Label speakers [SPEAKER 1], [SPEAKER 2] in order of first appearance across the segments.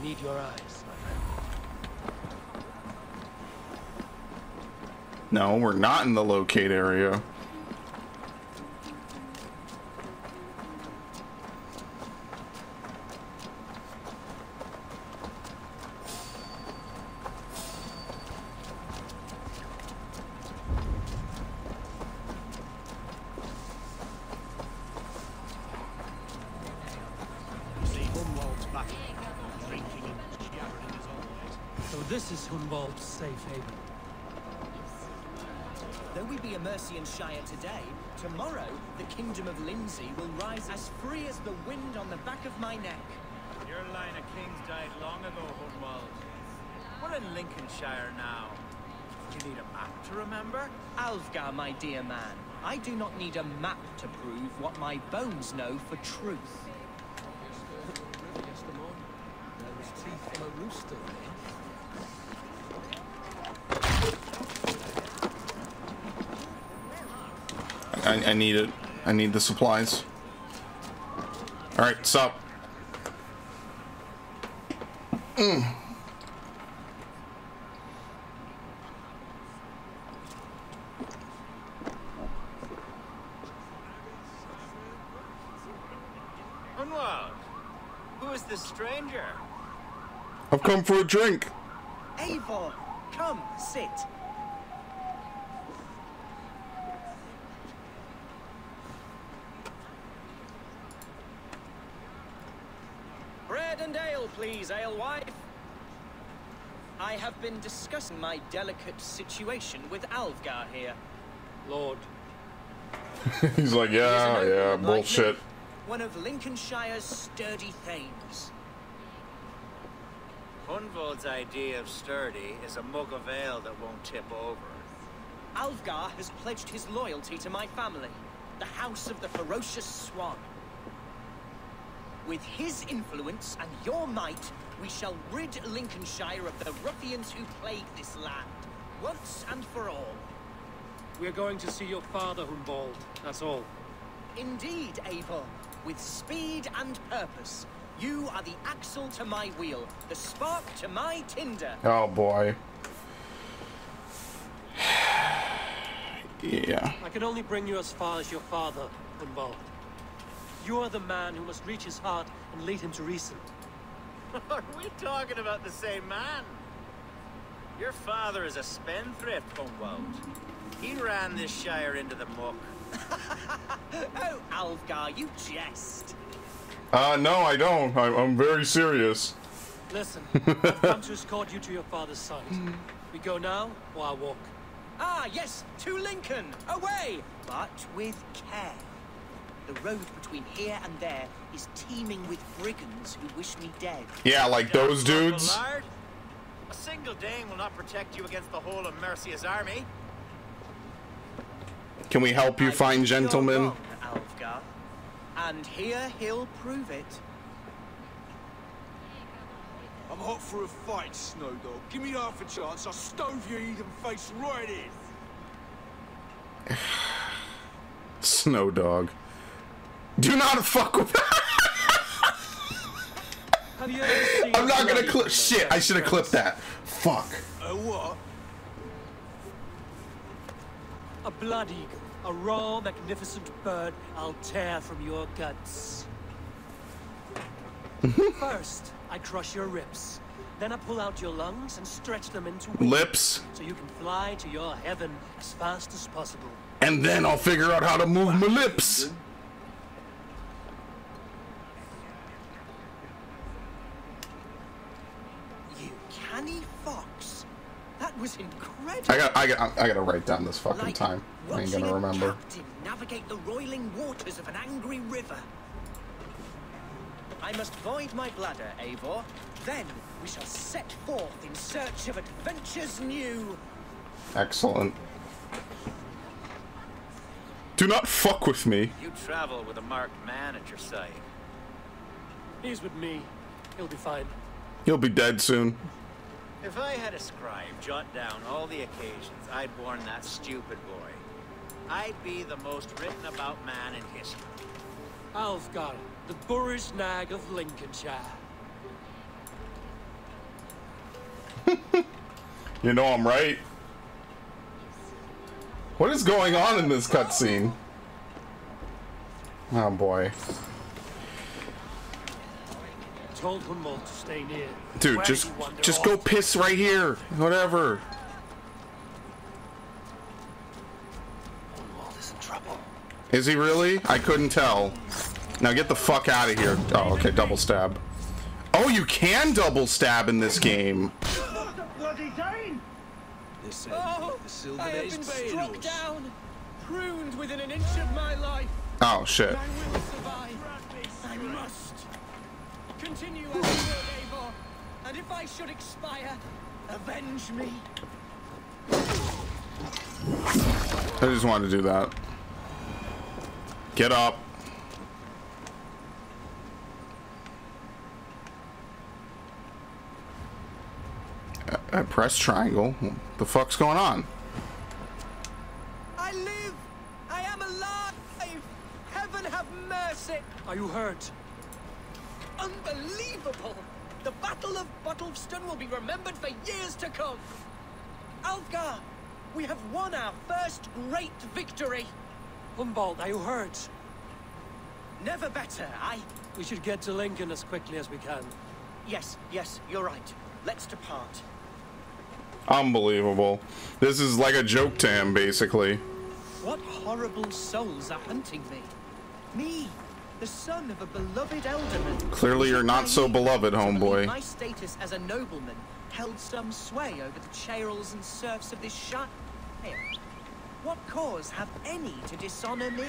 [SPEAKER 1] I need your eyes, my friend.
[SPEAKER 2] No, we're not in the locate area.
[SPEAKER 1] This is Hunwald's safe haven.
[SPEAKER 3] Though we be a Mercian Shire today, tomorrow the Kingdom of Lindsey will rise as free as the wind on the back of my neck.
[SPEAKER 4] Your line of kings died long ago, Hunwald. We're in Lincolnshire now. Do you need a map to remember?
[SPEAKER 3] Alfgar, my dear man, I do not need a map to prove what my bones know for truth.
[SPEAKER 1] There was teeth from a rooster.
[SPEAKER 2] I need it. I need the supplies. Alright, sup?
[SPEAKER 4] Hunwald, who is this stranger?
[SPEAKER 2] I've come for a drink.
[SPEAKER 3] Eivor, come, sit. Bread and ale, please, alewife. I have been discussing my delicate situation with Alfgar here.
[SPEAKER 1] Lord.
[SPEAKER 2] He's like, yeah, bullshit.
[SPEAKER 3] One of Lincolnshire's sturdy thanes.
[SPEAKER 4] Hunwald's idea of sturdy is a mug of ale that won't tip over.
[SPEAKER 3] Alfgar has pledged his loyalty to my family, the House of the Ferocious Swan. With his influence and your might, we shall rid Lincolnshire of the ruffians who plague this land, once and for all.
[SPEAKER 1] We're going to see your father, Hunwald. That's all.
[SPEAKER 3] Indeed, Eivor. With speed and purpose, you are the axle to my wheel, the spark to my tinder.
[SPEAKER 2] Oh boy. Yeah.
[SPEAKER 1] I can only bring you as far as your father, Hunwald. You are the man who must reach his heart and lead him to reason.
[SPEAKER 4] Are we talking about the same man? Your father is a spendthrift, Hunwald. He ran this shire into the muck.
[SPEAKER 3] Oh, Alfgar, you jest.
[SPEAKER 2] No, I don't. I'm very serious.
[SPEAKER 1] Listen, I've come to escort you to your father's side. We go now, or I walk?
[SPEAKER 3] Ah, yes, to Lincoln, away! But with care. The road between here and there is teeming with brigands who wish me dead.
[SPEAKER 2] Yeah, like those dudes.
[SPEAKER 4] A single Dane will not protect you against the whole of Mercia's army.
[SPEAKER 2] Can we help you find gentlemen?
[SPEAKER 3] Wrong, Alfgar. And here he'll prove it.
[SPEAKER 5] I'm hot for a fight, Snowdog. Give me half a chance, I'll stove your heathen face right in.
[SPEAKER 2] Snowdog. Do not fuck with
[SPEAKER 1] Have you ever seen
[SPEAKER 2] I'm not gonna clip shit. I should have clipped that. Fuck.
[SPEAKER 5] What?
[SPEAKER 1] A blood eagle. A raw, magnificent bird I'll tear from your guts. First, I crush your ribs. Then I pull out your lungs and stretch them into wings,
[SPEAKER 2] Lips.
[SPEAKER 1] so you can fly to your heaven as fast as possible.
[SPEAKER 2] And then I'll figure out how to move my lips.
[SPEAKER 3] You canny fox. That was incredible.
[SPEAKER 2] I gotta write down this fucking
[SPEAKER 3] Like
[SPEAKER 2] time. I ain't gonna
[SPEAKER 3] watching a
[SPEAKER 2] remember.
[SPEAKER 3] captain navigate the roiling waters of an angry river. I must void my bladder, Eivor. Then we shall set forth in search of adventures new.
[SPEAKER 2] Excellent. Do not fuck with me.
[SPEAKER 4] You travel with a marked man at your side.
[SPEAKER 1] He's with me. He'll be fine.
[SPEAKER 2] You'll be dead soon.
[SPEAKER 4] If I had a scribe jot down all the occasions I'd warn that stupid boy, I'd be the most written about man in history.
[SPEAKER 1] Alfgar, the boorish nag of Lincolnshire.
[SPEAKER 2] You know I'm right. What is going on in this cutscene? Oh boy.
[SPEAKER 1] Told Hunwald to stay near.
[SPEAKER 2] Dude,
[SPEAKER 1] Where
[SPEAKER 2] just
[SPEAKER 1] did you wander
[SPEAKER 2] go
[SPEAKER 1] off?
[SPEAKER 2] piss right here. Whatever.
[SPEAKER 1] Hunwald is in trouble.
[SPEAKER 2] Is he really? I couldn't tell. Now get the fuck out of here. Oh, okay, double stab. Oh, you can double stab in this game.
[SPEAKER 5] This
[SPEAKER 3] Oh,
[SPEAKER 5] the silver
[SPEAKER 3] I have
[SPEAKER 5] is
[SPEAKER 3] been
[SPEAKER 5] paying
[SPEAKER 3] struck
[SPEAKER 5] us.
[SPEAKER 3] down, pruned within an inch of my life.
[SPEAKER 2] Oh, shit.
[SPEAKER 3] I will survive. I must. Continue as you will, Eivor. And if I should expire, avenge me.
[SPEAKER 2] I just wanted to do that. Get up. I press triangle. What the fuck's going on?
[SPEAKER 3] I live. I am alive. Heaven have mercy.
[SPEAKER 1] Are you hurt?
[SPEAKER 3] Unbelievable. The Battle of Bottlefston will be remembered for years to come. Alfgar, we have won our first great victory.
[SPEAKER 1] Hunwald, are you hurt?
[SPEAKER 3] Never better,
[SPEAKER 1] We should get to Lincoln as quickly as we can.
[SPEAKER 3] Yes, you're right. Let's depart.
[SPEAKER 2] Unbelievable. This is like a joke to him, basically.
[SPEAKER 3] What horrible souls are hunting me? Me, the son of a beloved elderman.
[SPEAKER 2] Clearly you're not so beloved, homeboy.
[SPEAKER 3] My status as a nobleman held some sway over the churls and serfs of this shire. What cause have any to dishonor me?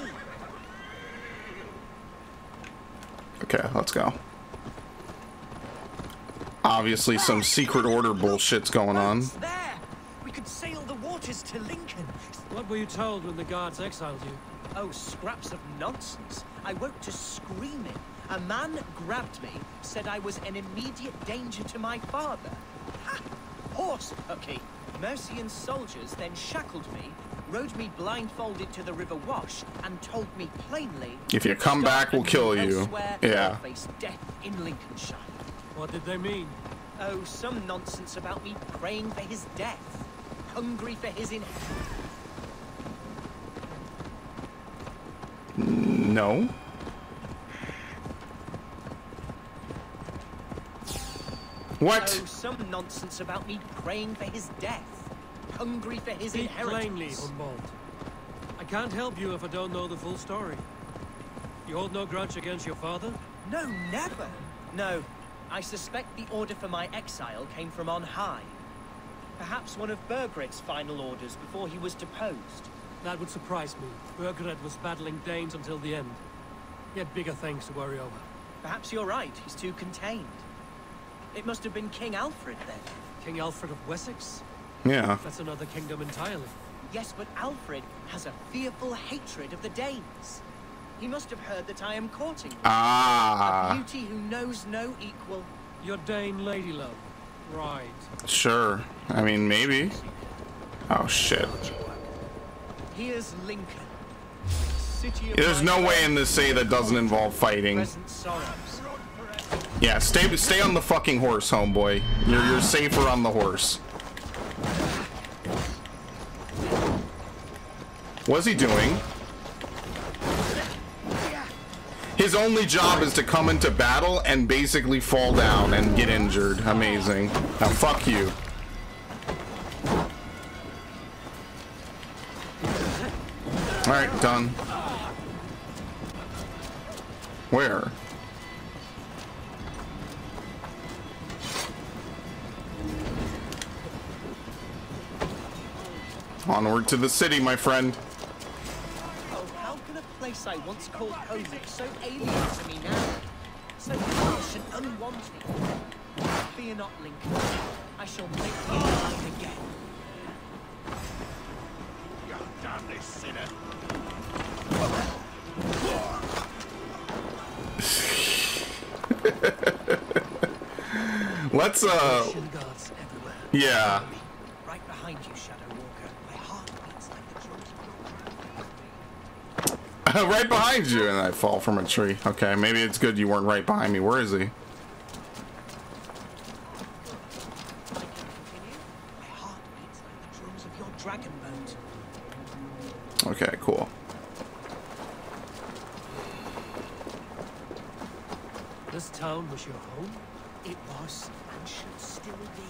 [SPEAKER 2] Okay, let's go. Obviously some secret order bullshit's going on.
[SPEAKER 3] Boats there! We could sail the waters to Lincoln.
[SPEAKER 1] What were you told when the guards exiled you?
[SPEAKER 3] Oh, scraps of nonsense. I woke to screaming. A man grabbed me, said I was an immediate danger to my father. Ha! Horse hooky. Mercian soldiers then shackled me, rode me blindfolded to the River Wash, and told me plainly...
[SPEAKER 2] If you come back, we'll kill you.
[SPEAKER 3] Elsewhere,
[SPEAKER 2] Yeah.
[SPEAKER 3] I'll face death in Lincolnshire.
[SPEAKER 1] What did they mean?
[SPEAKER 3] Oh, some nonsense about me praying for his death. Hungry for his
[SPEAKER 2] No. What?
[SPEAKER 3] Oh, some nonsense about me praying for his death. Hungry for his
[SPEAKER 1] Speak
[SPEAKER 3] inheritance.
[SPEAKER 1] plainly, Hunwald. I can't help you if I don't know the full story. You hold no grudge against your father?
[SPEAKER 3] No, never. No, I suspect the order for my exile came from on high. Perhaps one of Burgred's final orders before he was deposed.
[SPEAKER 1] That would surprise me. Burgred was battling Danes until the end. He had bigger things to worry over.
[SPEAKER 3] Perhaps you're right, he's too contained. It must have been King Alfred then.
[SPEAKER 1] King Alfred of Wessex?
[SPEAKER 2] Yeah.
[SPEAKER 1] That's another kingdom entirely.
[SPEAKER 3] Yes, but Alfred has a fearful hatred of the Danes. He must have heard that I am courting them.
[SPEAKER 2] Ah.
[SPEAKER 3] A beauty who knows no equal.
[SPEAKER 1] Your Dane lady love. Right.
[SPEAKER 2] Sure. I mean, maybe. Oh, shit.
[SPEAKER 3] Here's Lincoln. City of
[SPEAKER 2] There's
[SPEAKER 3] my
[SPEAKER 2] no way in this say that doesn't involve fighting.
[SPEAKER 3] present sorrows.
[SPEAKER 2] Yeah, stay on the fucking horse, homeboy. You're safer on the horse. What's he doing? His only job is to come into battle and basically fall down and get injured. Amazing. Now fuck you. Alright, done. Where? Onward to the city, my friend.
[SPEAKER 3] Oh, how can a place I once called home look so alien to me now? So harsh and unwanted. Fear not, Lincoln. I shall make you mine again.
[SPEAKER 5] You damn this sinner.
[SPEAKER 2] Let's
[SPEAKER 1] Russian guards everywhere.
[SPEAKER 2] yeah.
[SPEAKER 3] Right behind you, Shadow Walker. My heart beats like the drum.
[SPEAKER 2] Right behind you, and I fall from a tree. Okay, maybe it's good you weren't right behind me. Where is he?
[SPEAKER 3] I can continue. My heart
[SPEAKER 2] Okay, cool.
[SPEAKER 1] This town was your home?
[SPEAKER 3] It was, and should still be.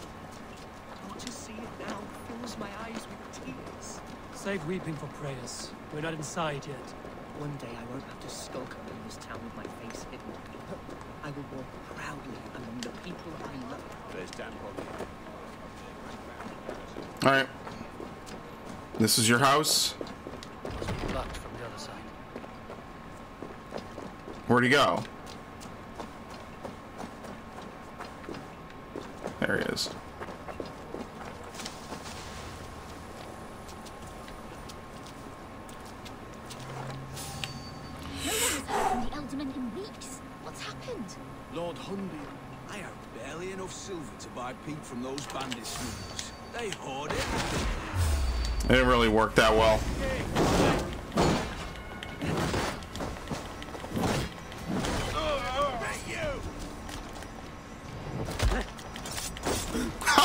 [SPEAKER 3] But to see it now fills my eyes with tears.
[SPEAKER 1] Save weeping for prayers. We're not inside yet.
[SPEAKER 3] One day I won't have to skulk up in this town with my face hidden. I will walk proudly among the people I love.
[SPEAKER 5] There's damn
[SPEAKER 2] Alright. This is your house?
[SPEAKER 1] Locked from the other side.
[SPEAKER 2] Where'd he go? There he is.
[SPEAKER 6] No one has heard from the Elderman in weeks. What's happened?
[SPEAKER 5] Lord Hunby, I have barely enough silver to buy peat from those bandit smugglers. They hoard it.
[SPEAKER 2] It didn't really work that well.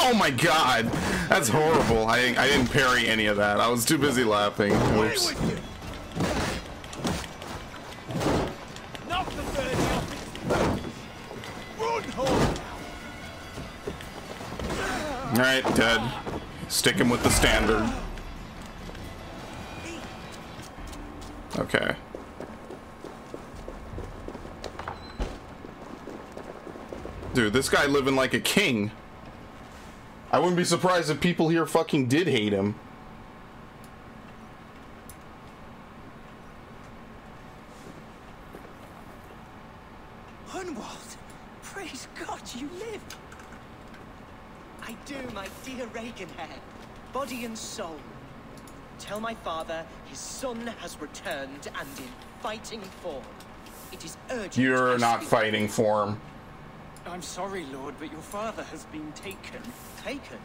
[SPEAKER 2] Oh my god, that's horrible. I didn't parry any of that. I was too busy laughing. Oops. Alright, dead. Sticking with the standard. Okay. Dude, this guy living like a king. I wouldn't be surprised if people here fucking did hate him.
[SPEAKER 3] Hunwald! Praise God you live! I do, my dear Reaganhead. Body and soul. Tell my father his son has returned and in fighting form. It is urgent.
[SPEAKER 2] You're not fighting for him.
[SPEAKER 7] I'm sorry, Lord, but your father has been taken.
[SPEAKER 3] Taken?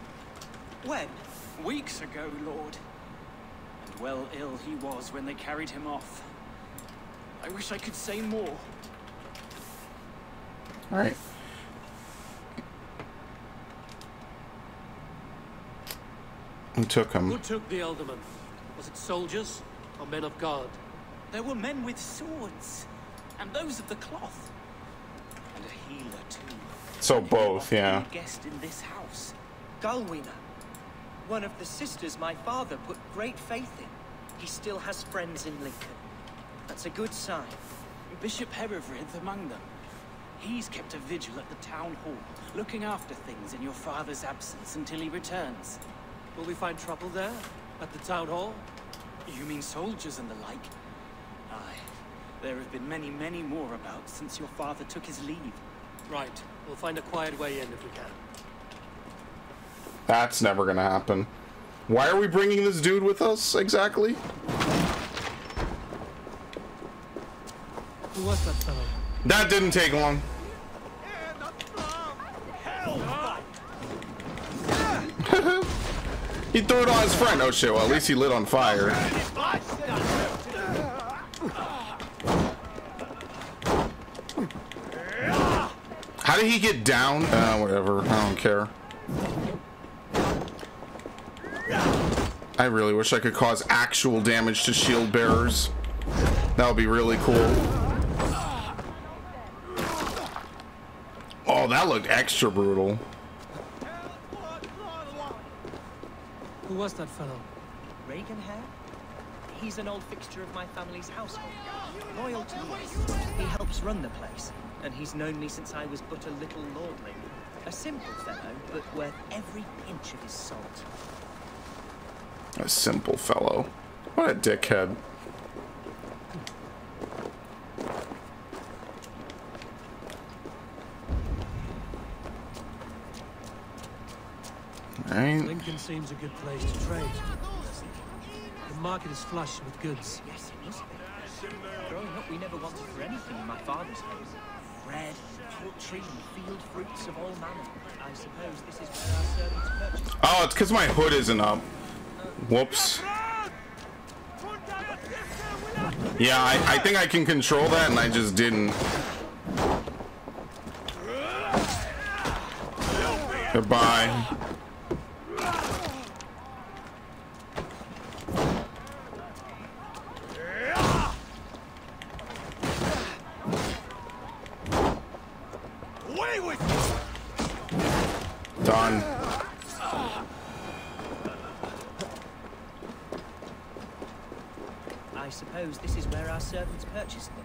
[SPEAKER 3] When?
[SPEAKER 7] Weeks ago, Lord. And well ill he was when they carried him off. I wish I could say more.
[SPEAKER 2] Alright. Who took him?
[SPEAKER 1] Who took the Elderman? Was it soldiers or men of God?
[SPEAKER 7] There were men with swords, and those of the cloth. And a healer, too.
[SPEAKER 2] So
[SPEAKER 7] And who
[SPEAKER 2] both,
[SPEAKER 7] often
[SPEAKER 2] yeah.
[SPEAKER 7] a guest in this house.
[SPEAKER 3] Galwina. One of the sisters my father put great faith in. He still has friends in Lincoln. That's a good sign.
[SPEAKER 7] Bishop Herevrydd among them. He's kept a vigil at the town hall, looking after things in your father's absence until he returns.
[SPEAKER 1] Will we find trouble there? At the town hall?
[SPEAKER 7] You mean soldiers and the like? Aye. There have been many, many more about since your father took his leave.
[SPEAKER 1] Right. We'll find a quiet way in if we can.
[SPEAKER 2] That's never gonna happen. Why are we bringing this dude with us, exactly?
[SPEAKER 1] Who was that fellow?
[SPEAKER 2] That didn't take long. He threw it on his friend. Oh shit, well at least he lit on fire. How did he get down? Whatever, I don't care. I really wish I could cause actual damage to shield bearers. That would be really cool. Oh, that looked extra brutal.
[SPEAKER 1] Who was that fellow?
[SPEAKER 3] Reaganhead? He's an old fixture of my family's household. Loyal to us. He helps run the place, and he's known me since I was but a little lordling. A simple fellow, but worth every inch of his salt.
[SPEAKER 2] A simple fellow. What a dickhead. Alright.
[SPEAKER 1] Lincoln seems a good place to trade. The market is flush with goods.
[SPEAKER 3] Yes, it must be. Growing up, we never wanted for anything in my father's home. Bread, poultry, and field fruits of all manner. I suppose this is where our servants purchase.
[SPEAKER 2] Oh, it's because my hood isn't up. Whoops. Yeah, I think I can control that, and I just didn't. Goodbye.
[SPEAKER 5] Away with you!
[SPEAKER 2] Done.
[SPEAKER 3] I suppose this is where our servants purchased them.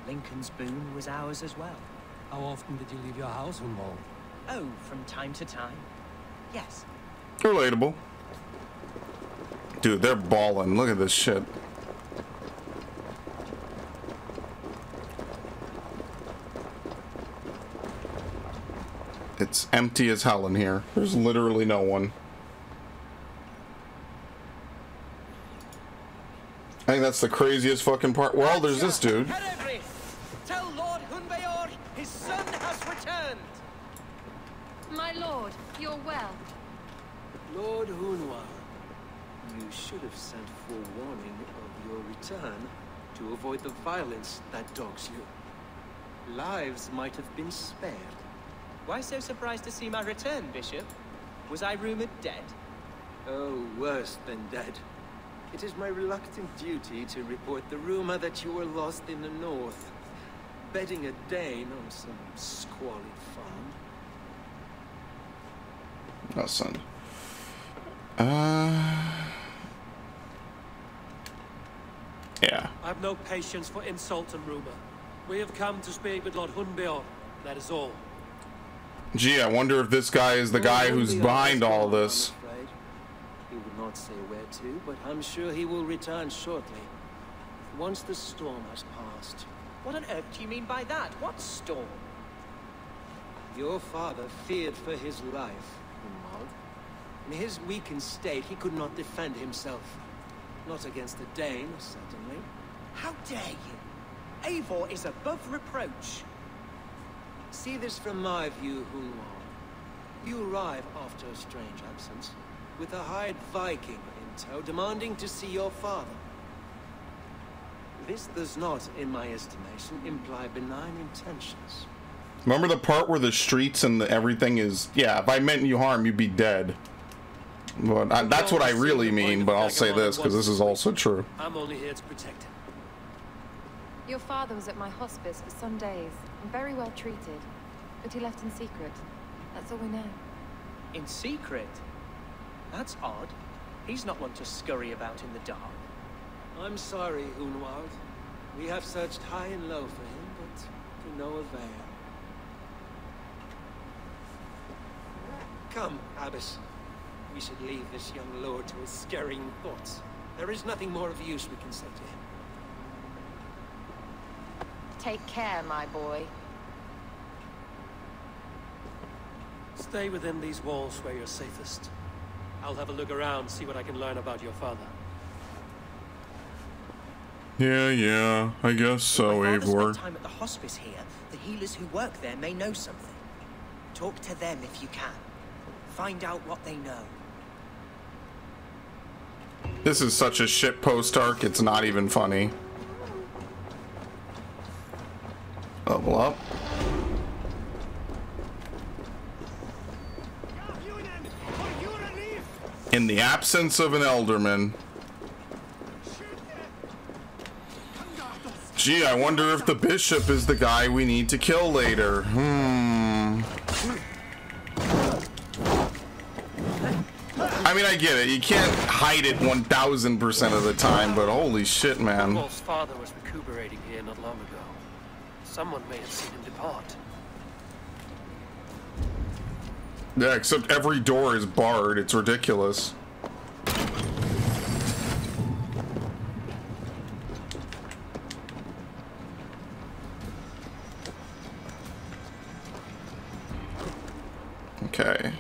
[SPEAKER 3] Lincoln's boon was ours as well.
[SPEAKER 1] How often did you leave your house, Hunwald?
[SPEAKER 3] Oh, from time to time. Yes.
[SPEAKER 2] Relatable. Dude, they're balling. Look at this shit. It's empty as hell in here. There's literally no one. I think that's the craziest fucking part. Well, there's this dude.
[SPEAKER 3] Tell Lord Hunbeor his son has returned.
[SPEAKER 6] My lord, you're well.
[SPEAKER 8] Lord Hunwald, you should have sent forewarning of your return to avoid the violence that dogs you. Lives might have been spared.
[SPEAKER 3] Why so surprised to see my return, Bishop? Was I rumored dead?
[SPEAKER 8] Oh, worse than dead. It is my reluctant duty to report the rumor that you were lost in the north, bedding a Dane on some squalid farm.
[SPEAKER 2] Oh, son. Yeah.
[SPEAKER 1] I've no patience for insult and rumor. We have come to speak with Lord Hunbeor. That is all.
[SPEAKER 2] Gee, I wonder if this guy is the guy who's behind all this.
[SPEAKER 8] I'm afraid. He would not say where to, but I'm sure he will return shortly. Once the storm has passed.
[SPEAKER 3] What on earth do you mean by that? What storm?
[SPEAKER 8] Your father feared for his life, Hunwald. In his weakened state, he could not defend himself. Not against the Dane, certainly.
[SPEAKER 3] How dare you? Eivor is above reproach.
[SPEAKER 8] See this from my view, Hunwald. You arrive after a strange absence, with a hired Viking in tow, demanding to see your father. This does not, in my estimation, imply benign intentions.
[SPEAKER 2] Remember the part where the streets and everything is... Yeah, if I meant you harm, you'd be dead. But that's what I really mean, but I'll say this, because this is also true.
[SPEAKER 1] I'm only here to protect him.
[SPEAKER 9] Your father was at my hospice for some days, and very well treated. But he left in secret. That's all we know.
[SPEAKER 3] In secret? That's odd. He's not one to scurry about in the dark.
[SPEAKER 8] I'm sorry, Hunwald. We have searched high and low for him, but to no avail. Come, Abbess. We should leave this young lord to his scurrying thoughts. There is nothing more of use we can say to him.
[SPEAKER 9] Take care, my boy.
[SPEAKER 1] Stay within these walls where you're safest. I'll have a look around, see what I can learn about your father.
[SPEAKER 2] Yeah, I guess so,
[SPEAKER 3] My father
[SPEAKER 2] Eivor.
[SPEAKER 3] spent time at the hospice here. The healers who work there may know something. Talk to them if you can. Find out what they know.
[SPEAKER 2] This is such a shit post arc, it's not even funny. Level up. In the absence of an Elderman. Gee, I wonder if the bishop is the guy we need to kill later. I mean, I get it. You can't hide it 1000% of the time, but holy shit, man.
[SPEAKER 1] Paul's father was recuperating here not long ago. Someone may have seen him depart.
[SPEAKER 2] Yeah, except every door is barred. It's ridiculous. Okay.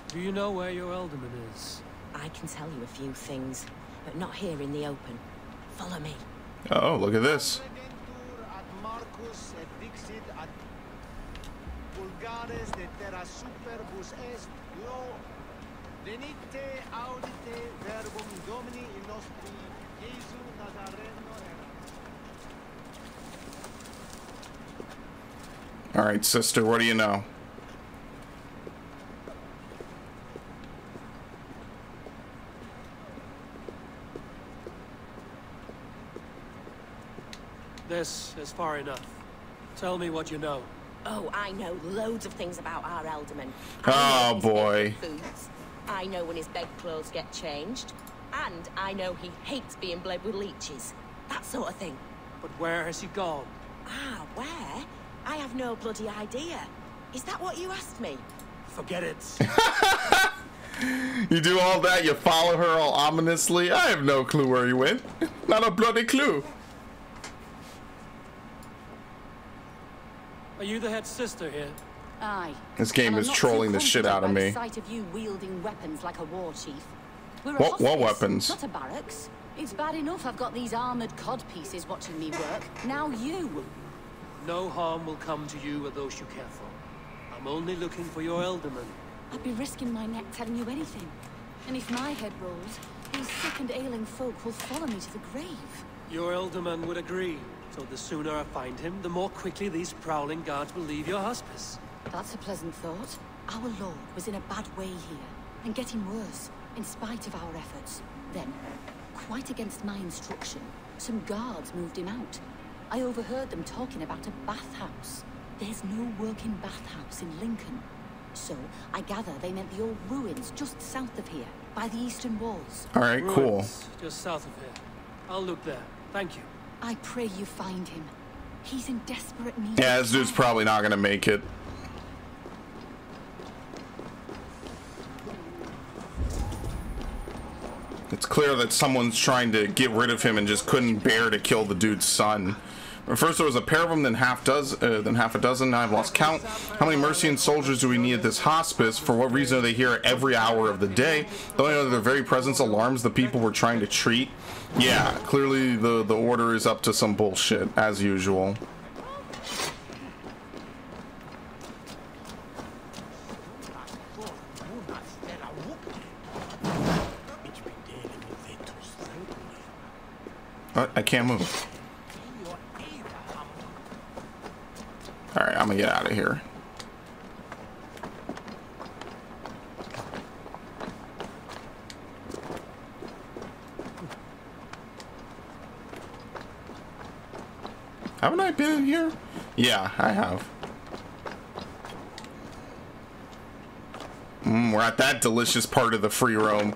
[SPEAKER 1] Do you know where your Elderman is?
[SPEAKER 10] I can tell you a few things, but not here in the open. Follow me.
[SPEAKER 2] Oh, look at this. All right, sister, what do you know?
[SPEAKER 1] This is far enough. Tell me what you know.
[SPEAKER 10] Oh, I know loads of things about our Elderman.
[SPEAKER 2] Oh, boy.
[SPEAKER 10] Foods. I know when his bedclothes get changed. And I know he hates being bled with leeches. That sort of thing.
[SPEAKER 1] But where has he gone?
[SPEAKER 10] Ah, where? I have no bloody idea. Is that what you asked me?
[SPEAKER 1] Forget it.
[SPEAKER 2] You do all that, you follow her all ominously. I have no clue where he went. Not a bloody clue.
[SPEAKER 1] Are you the head sister here?
[SPEAKER 11] Aye.
[SPEAKER 2] This game is trolling the shit out of me.
[SPEAKER 11] Sight of you wielding weapons like a war chief. We're a
[SPEAKER 2] What
[SPEAKER 11] hospice,
[SPEAKER 2] weapons?
[SPEAKER 11] not a barracks. It's bad enough I've got these armored cod pieces watching me work. Now you.
[SPEAKER 1] No harm will come to you or those you care for. I'm only looking for your Elderman.
[SPEAKER 11] I'd be risking my neck telling you anything. And if my head rolls, these sick and ailing folk will follow me to the grave.
[SPEAKER 1] Your Elderman would agree. So the sooner I find him, the more quickly these prowling guards will leave your hospice.
[SPEAKER 11] That's a pleasant thought. Our Lord was in a bad way here, and getting worse, in spite of our efforts. Then, quite against my instruction, some guards moved him out. I overheard them talking about a bathhouse. There's no working bathhouse in Lincoln. So, I gather they meant the old ruins just south of here, by the eastern walls.
[SPEAKER 2] All right, cool.
[SPEAKER 1] Ruins, just south of here. I'll look there. Thank you.
[SPEAKER 11] I pray you find him. He's in desperate need.
[SPEAKER 2] Yeah, this dude's probably not gonna make it. It's clear that someone's trying to get rid of him and just couldn't bear to kill the dude's son. First there was a pair of them, then half a dozen. Now I've lost count. How many Mercian soldiers do we need at this hospice? For what reason are they here every hour of the day? Don't you know that their very presence alarms the people we're trying to treat? Yeah, clearly the order is up to some bullshit, as usual. I can't move. Alright, I'm gonna get out of here. Haven't I been in here? Yeah, I have. We're at that delicious part of the free roam.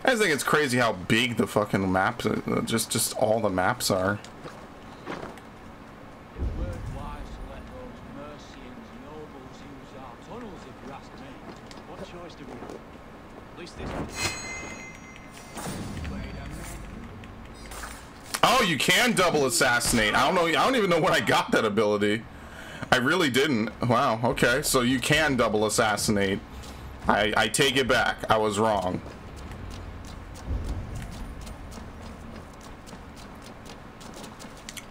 [SPEAKER 2] I just think it's crazy how big the fucking maps, just all the maps are. Oh, you can double assassinate. I don't know. I don't even know when I got that ability. I really didn't. Wow. Okay. So you can double assassinate. I take it back. I was wrong.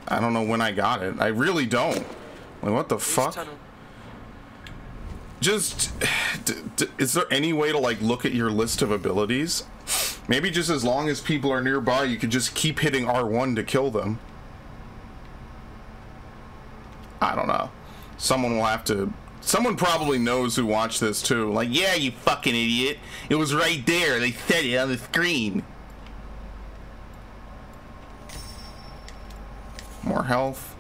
[SPEAKER 2] I don't know when I got it. I really don't. Like, what the fuck? Just, is there any way to like look at your list of abilities? Maybe just as long as people are nearby, you could just keep hitting R1 to kill them. I don't know. Someone will have to... Someone probably knows who watched this too. Like, yeah, you fucking idiot. It was right there. They said it on the screen. More health.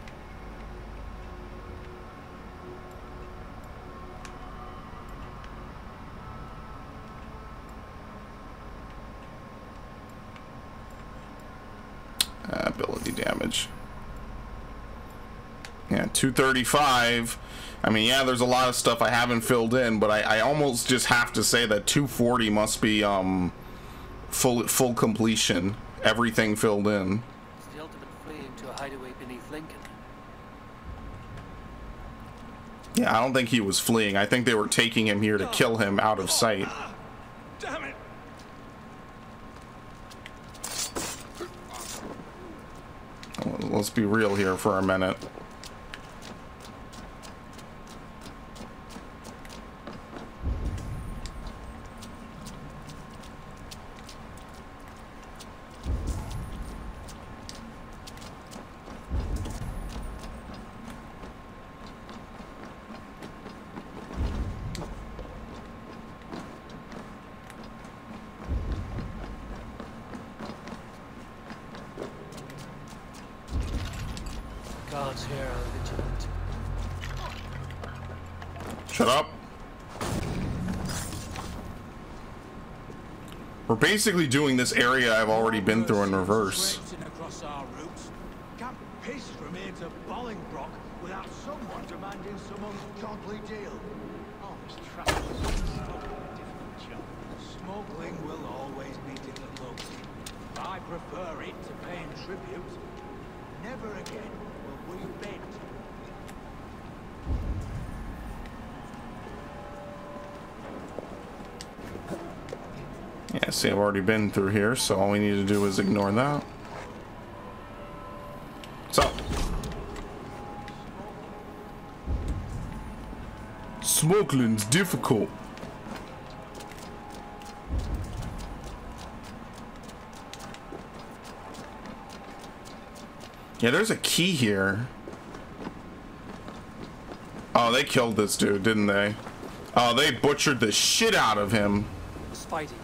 [SPEAKER 2] Ability damage. Yeah, 235. I mean, yeah, there's a lot of stuff I haven't filled in, but I almost just have to say that 240 must be full completion. Everything filled in.
[SPEAKER 1] It's the ultimate fleeing to a hideaway beneath Lincoln.
[SPEAKER 2] Yeah, I don't think he was fleeing. I think they were taking him here to kill him out of sight.
[SPEAKER 5] Damn it!
[SPEAKER 2] Let's be real here for a minute. Shut up. We're basically doing this area I've already been through in reverse.
[SPEAKER 5] Across our routes. Can't piss from here to Bolingbroke without someone demanding some ungodly deal. All this traffic is a different job. Smuggling will always be difficult. I prefer it to paying tribute. Never again will we bend.
[SPEAKER 2] Yeah, see, I've already been through here, so all we need to do is ignore that. So, smuggling's difficult. Yeah, there's a key here. Oh, they killed this dude, didn't they? Oh, they butchered the shit out of him.
[SPEAKER 1] Was fighting here.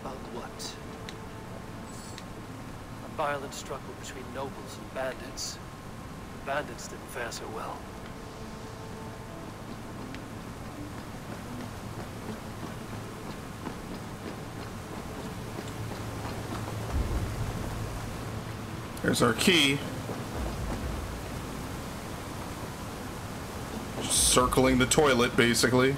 [SPEAKER 1] About what? A violent struggle between nobles and bandits. The bandits didn't fare so well.
[SPEAKER 2] There's our key. Just circling the toilet, basically.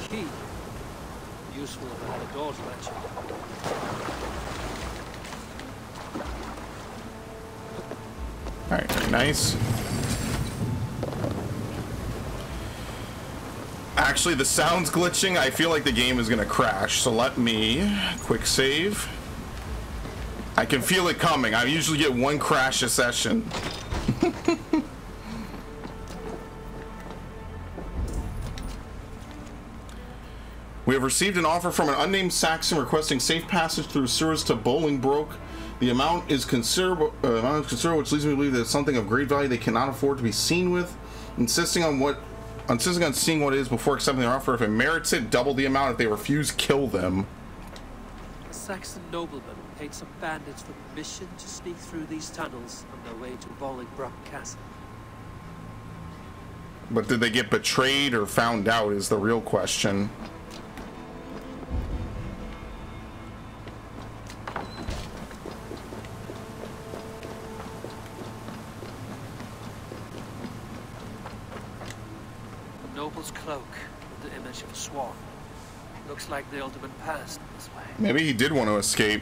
[SPEAKER 1] Key. Useful if I had a door's latch.
[SPEAKER 2] Alright, very nice. Actually, the sound's glitching. I feel like the game is gonna crash, so let me quick save. I can feel it coming. I usually get one crash a session. We have received an offer from an unnamed Saxon requesting safe passage through sewers to Bolingbroke. The amount is considerable, which leads me to believe that it's something of great value they cannot afford to be seen with. Insisting on seeing what it is before accepting their offer. If it merits it, double the amount. If they refuse, kill them.
[SPEAKER 1] A Saxon nobleman paid some bandits for permission to sneak through these tunnels on their way to Bolingbroke Castle.
[SPEAKER 2] But did they get betrayed or found out is the real question.
[SPEAKER 1] Noble's cloak with the image of a swan. Looks like the alderman passed this way.
[SPEAKER 2] Maybe he did want to escape.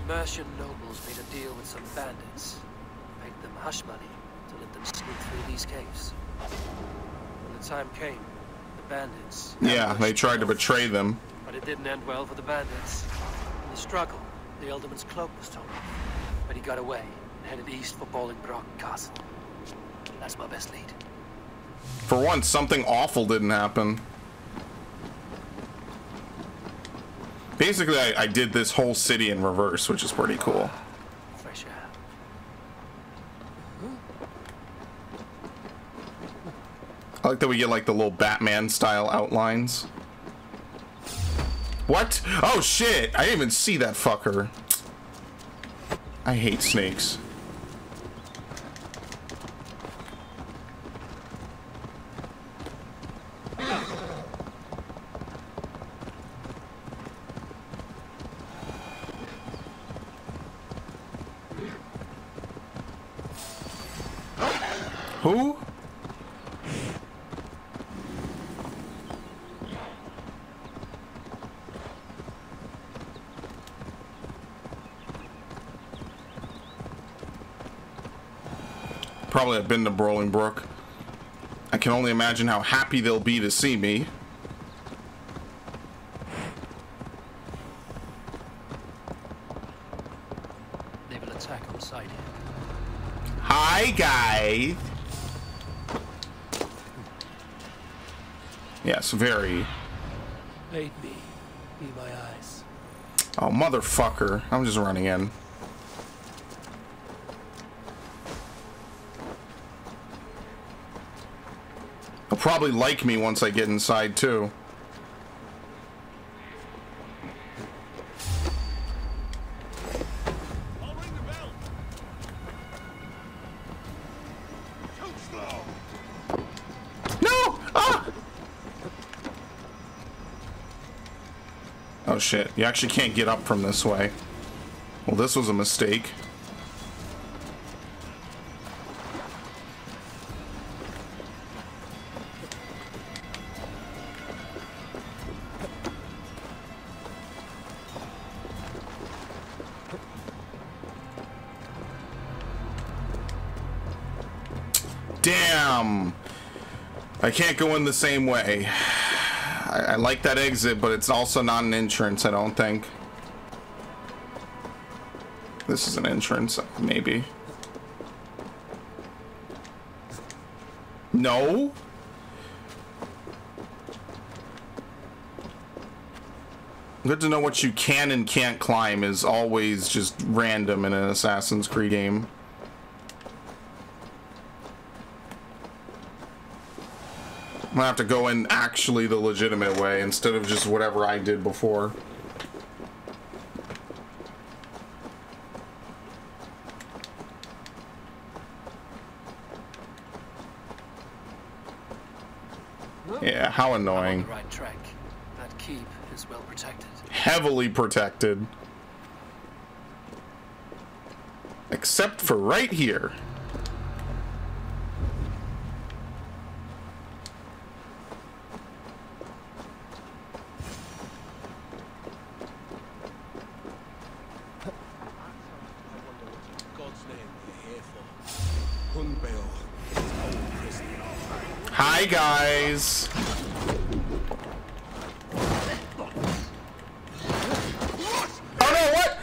[SPEAKER 1] Mercian nobles made a deal with some bandits. Paid them hush money to let them sneak through these caves. When the time came, the bandits...
[SPEAKER 2] Yeah, they tried to betray them.
[SPEAKER 1] But it didn't end well for the bandits. In the struggle, the alderman's cloak was torn off. But he got away and headed east for Bolingbroke Castle. That's my best lead.
[SPEAKER 2] For once, something awful didn't happen. Basically, I did this whole city in reverse, which is pretty cool.
[SPEAKER 1] Fresh air.
[SPEAKER 2] I like that we get like the little Batman style outlines. What? Oh shit! I didn't even see that fucker. I hate snakes. Who? Probably have been to Bolingbroke. I can only imagine how happy they'll be to see me.
[SPEAKER 1] They will attack on sight.
[SPEAKER 2] Hi, guys. Yes, very.
[SPEAKER 1] Aid me. Be my eyes.
[SPEAKER 2] Oh, motherfucker. I'm just running in. They'll probably like me once I get inside, too. Oh shit, you actually can't get up from this way. Well, this was a mistake. Damn! I can't go in the same way. I like that exit, but it's also not an entrance, I don't think. This is an entrance, maybe. No? Good to know what you can and can't climb is always just random in an Assassin's Creed game. I'm gonna have to go in actually the legitimate way instead of just whatever I did before. Yeah, how annoying.
[SPEAKER 1] I'm on the right track. That keep is well protected.
[SPEAKER 2] Heavily protected. Except for right here. Hi guys. Oh no, what?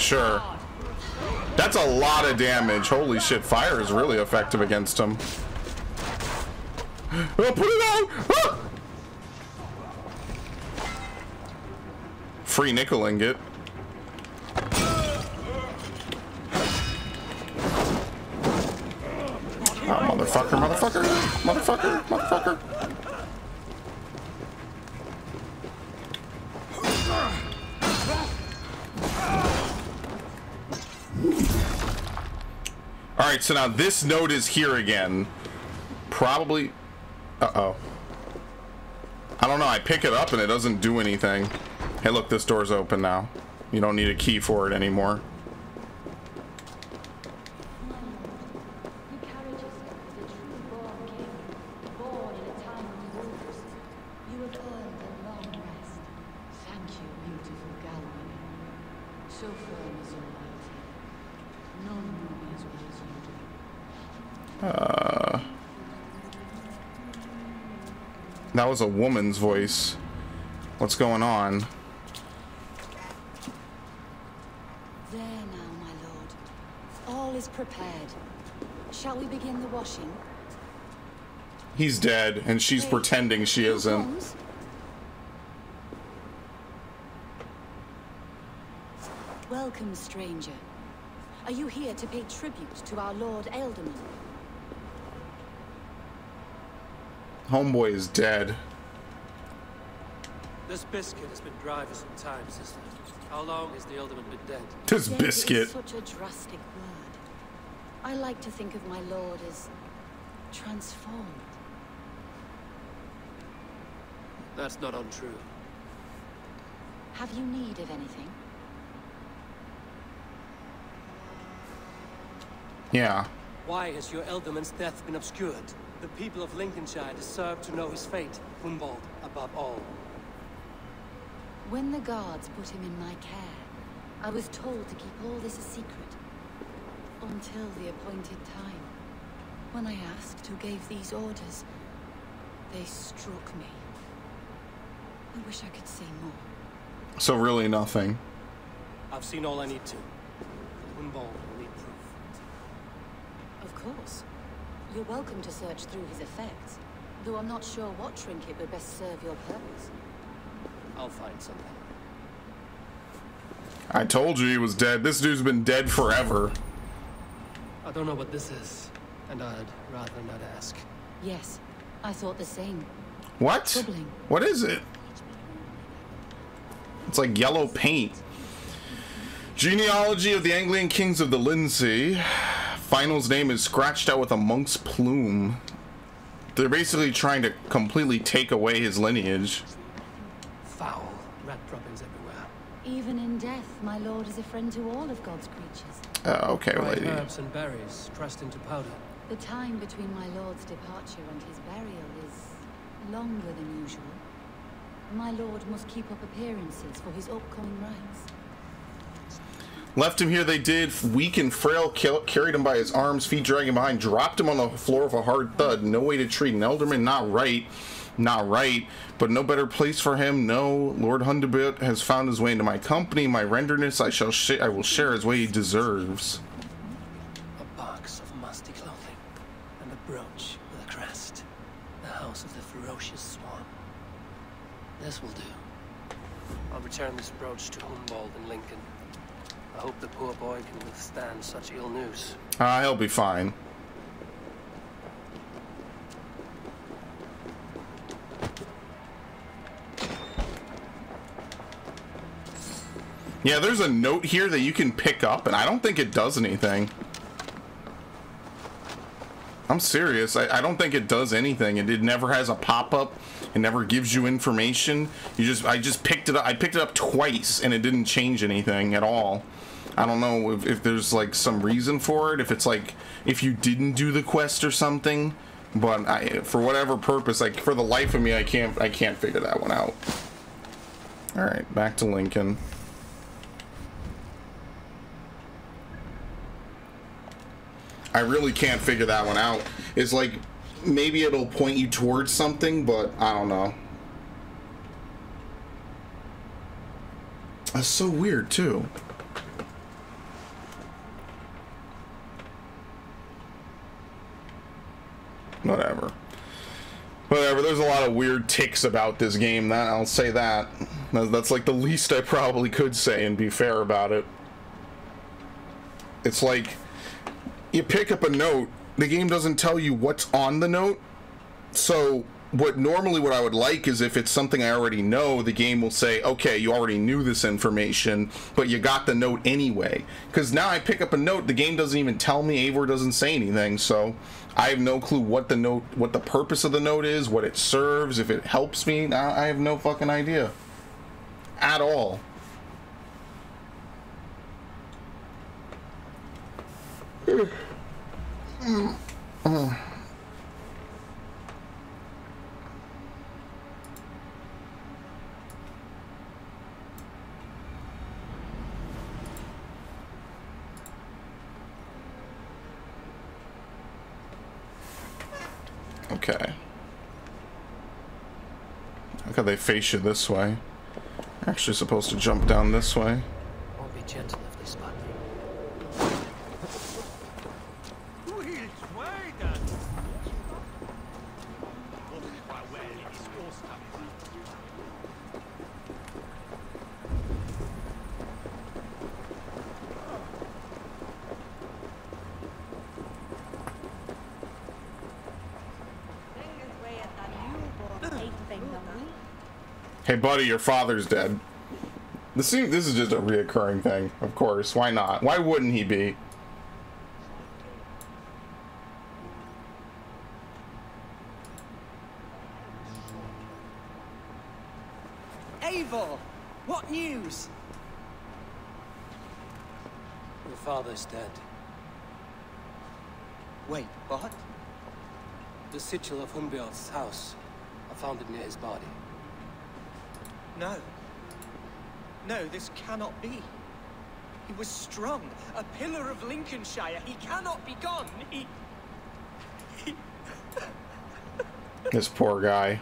[SPEAKER 2] Sure. That's a lot of damage. Holy shit, fire is really effective against him. Oh, put it out! Ah! Free nickel ingot. Oh, motherfucker, motherfucker, motherfucker, motherfucker. Alright, so now this node is here again. Probably... Uh-oh. I don't know, I pick it up and it doesn't do anything. Hey, look, this door's open now. You don't need a key for it anymore. That was a woman's voice. What's going on?
[SPEAKER 11] There now, my lord. All is prepared. Shall we begin the washing?
[SPEAKER 2] He's dead, and she's pretending she isn't.
[SPEAKER 11] Welcome, stranger. Are you here to pay tribute to our Lord Ealdorman?
[SPEAKER 2] Homeboy is dead.
[SPEAKER 1] This biscuit has been dry for some time, sister. How long has the Ealdorman been dead?
[SPEAKER 2] This
[SPEAKER 11] Dead
[SPEAKER 2] biscuit.
[SPEAKER 11] is such a drastic word. I like to think of my lord as transformed.
[SPEAKER 1] That's not untrue.
[SPEAKER 11] Have you need of anything?
[SPEAKER 2] Yeah.
[SPEAKER 1] Why has your Ealdorman's death been obscured? The people of Lincolnshire deserve to know his fate, Hunwald, above all.
[SPEAKER 11] When the guards put him in my care, I was told to keep all this a secret. Until the appointed time. When I asked who gave these orders, they struck me. I wish I could say more.
[SPEAKER 2] So really nothing.
[SPEAKER 1] I've seen all I need to. Hunwald will need proof.
[SPEAKER 11] Of course. You're welcome to search through his effects, though I'm not sure what trinket would best serve your purpose.
[SPEAKER 1] I'll find something.
[SPEAKER 2] I told you he was dead. This dude's been dead forever.
[SPEAKER 1] I don't know what this is, and I'd rather not ask.
[SPEAKER 11] Yes, I thought the same.
[SPEAKER 2] What?
[SPEAKER 11] Troubling.
[SPEAKER 2] What is it? It's like yellow paint. Genealogy of the Anglian kings of the Lindsey. Final's name is scratched out with a monk's plume. They're basically trying to completely take away his lineage.
[SPEAKER 1] Foul. Rat droppings everywhere.
[SPEAKER 11] Even in death, my lord is a friend to all of God's creatures.
[SPEAKER 2] Okay,
[SPEAKER 1] Dried
[SPEAKER 2] lady.
[SPEAKER 1] herbs and berries pressed into powder.
[SPEAKER 11] The time between my lord's departure and his burial is longer than usual. My lord must keep up appearances for his upcoming rites.
[SPEAKER 2] Left him here they did, weak and frail, carried him by his arms, feet dragging behind, dropped him on the floor of a hard thud. No way to treat an alderman, not right, but no better place for him, no. Lord Hundebit has found his way into my company, my renderness, I will share his way he deserves.
[SPEAKER 1] A box of musty clothing, and a brooch with a crest. The house of the ferocious swan. This will do. I'll return this brooch to Humboldt in Lincoln. I hope the poor boy can withstand such ill news.
[SPEAKER 2] He'll be fine. Yeah, there's a note here that you can pick up, and I don't think it does anything. I'm serious. I don't think it does anything. It never has a pop-up. It never gives you information. I just picked it up. I picked it up twice, and it didn't change anything at all. I don't know if there's like some reason for it, if it's like if you didn't do the quest or something, but for whatever purpose, like for the life of me, I can't figure that one out. All right, back to Lincoln. I really can't figure that one out. It's like maybe it'll point you towards something, but I don't know. That's so weird too. Whatever. There's a lot of weird ticks about this game. That I'll say that. That's like the least I probably could say and be fair about it. It's like you pick up a note, the game doesn't tell you what's on the note. So what I would like is if it's something I already know, the game will say, okay, you already knew this information, but you got the note anyway. Because now I pick up a note, the game doesn't even tell me, Eivor doesn't say anything, so I have no clue what the purpose of the note is, what it serves, if it helps me. I have no fucking idea. At all. Okay. How can they face you this way? You're actually supposed to jump down this way.
[SPEAKER 1] Won't be gentle if they spot me.
[SPEAKER 2] Hey buddy, your father's dead. This is just a reoccurring thing, of course. Why not? Why wouldn't he be?
[SPEAKER 3] Eivor! What news?
[SPEAKER 1] Your father's dead.
[SPEAKER 3] Wait, what?
[SPEAKER 1] The sigil of Humbjorn's house. I found it near his body.
[SPEAKER 3] No. No, this cannot be. He was strong, a pillar of Lincolnshire. He cannot be gone. He...
[SPEAKER 2] This poor guy.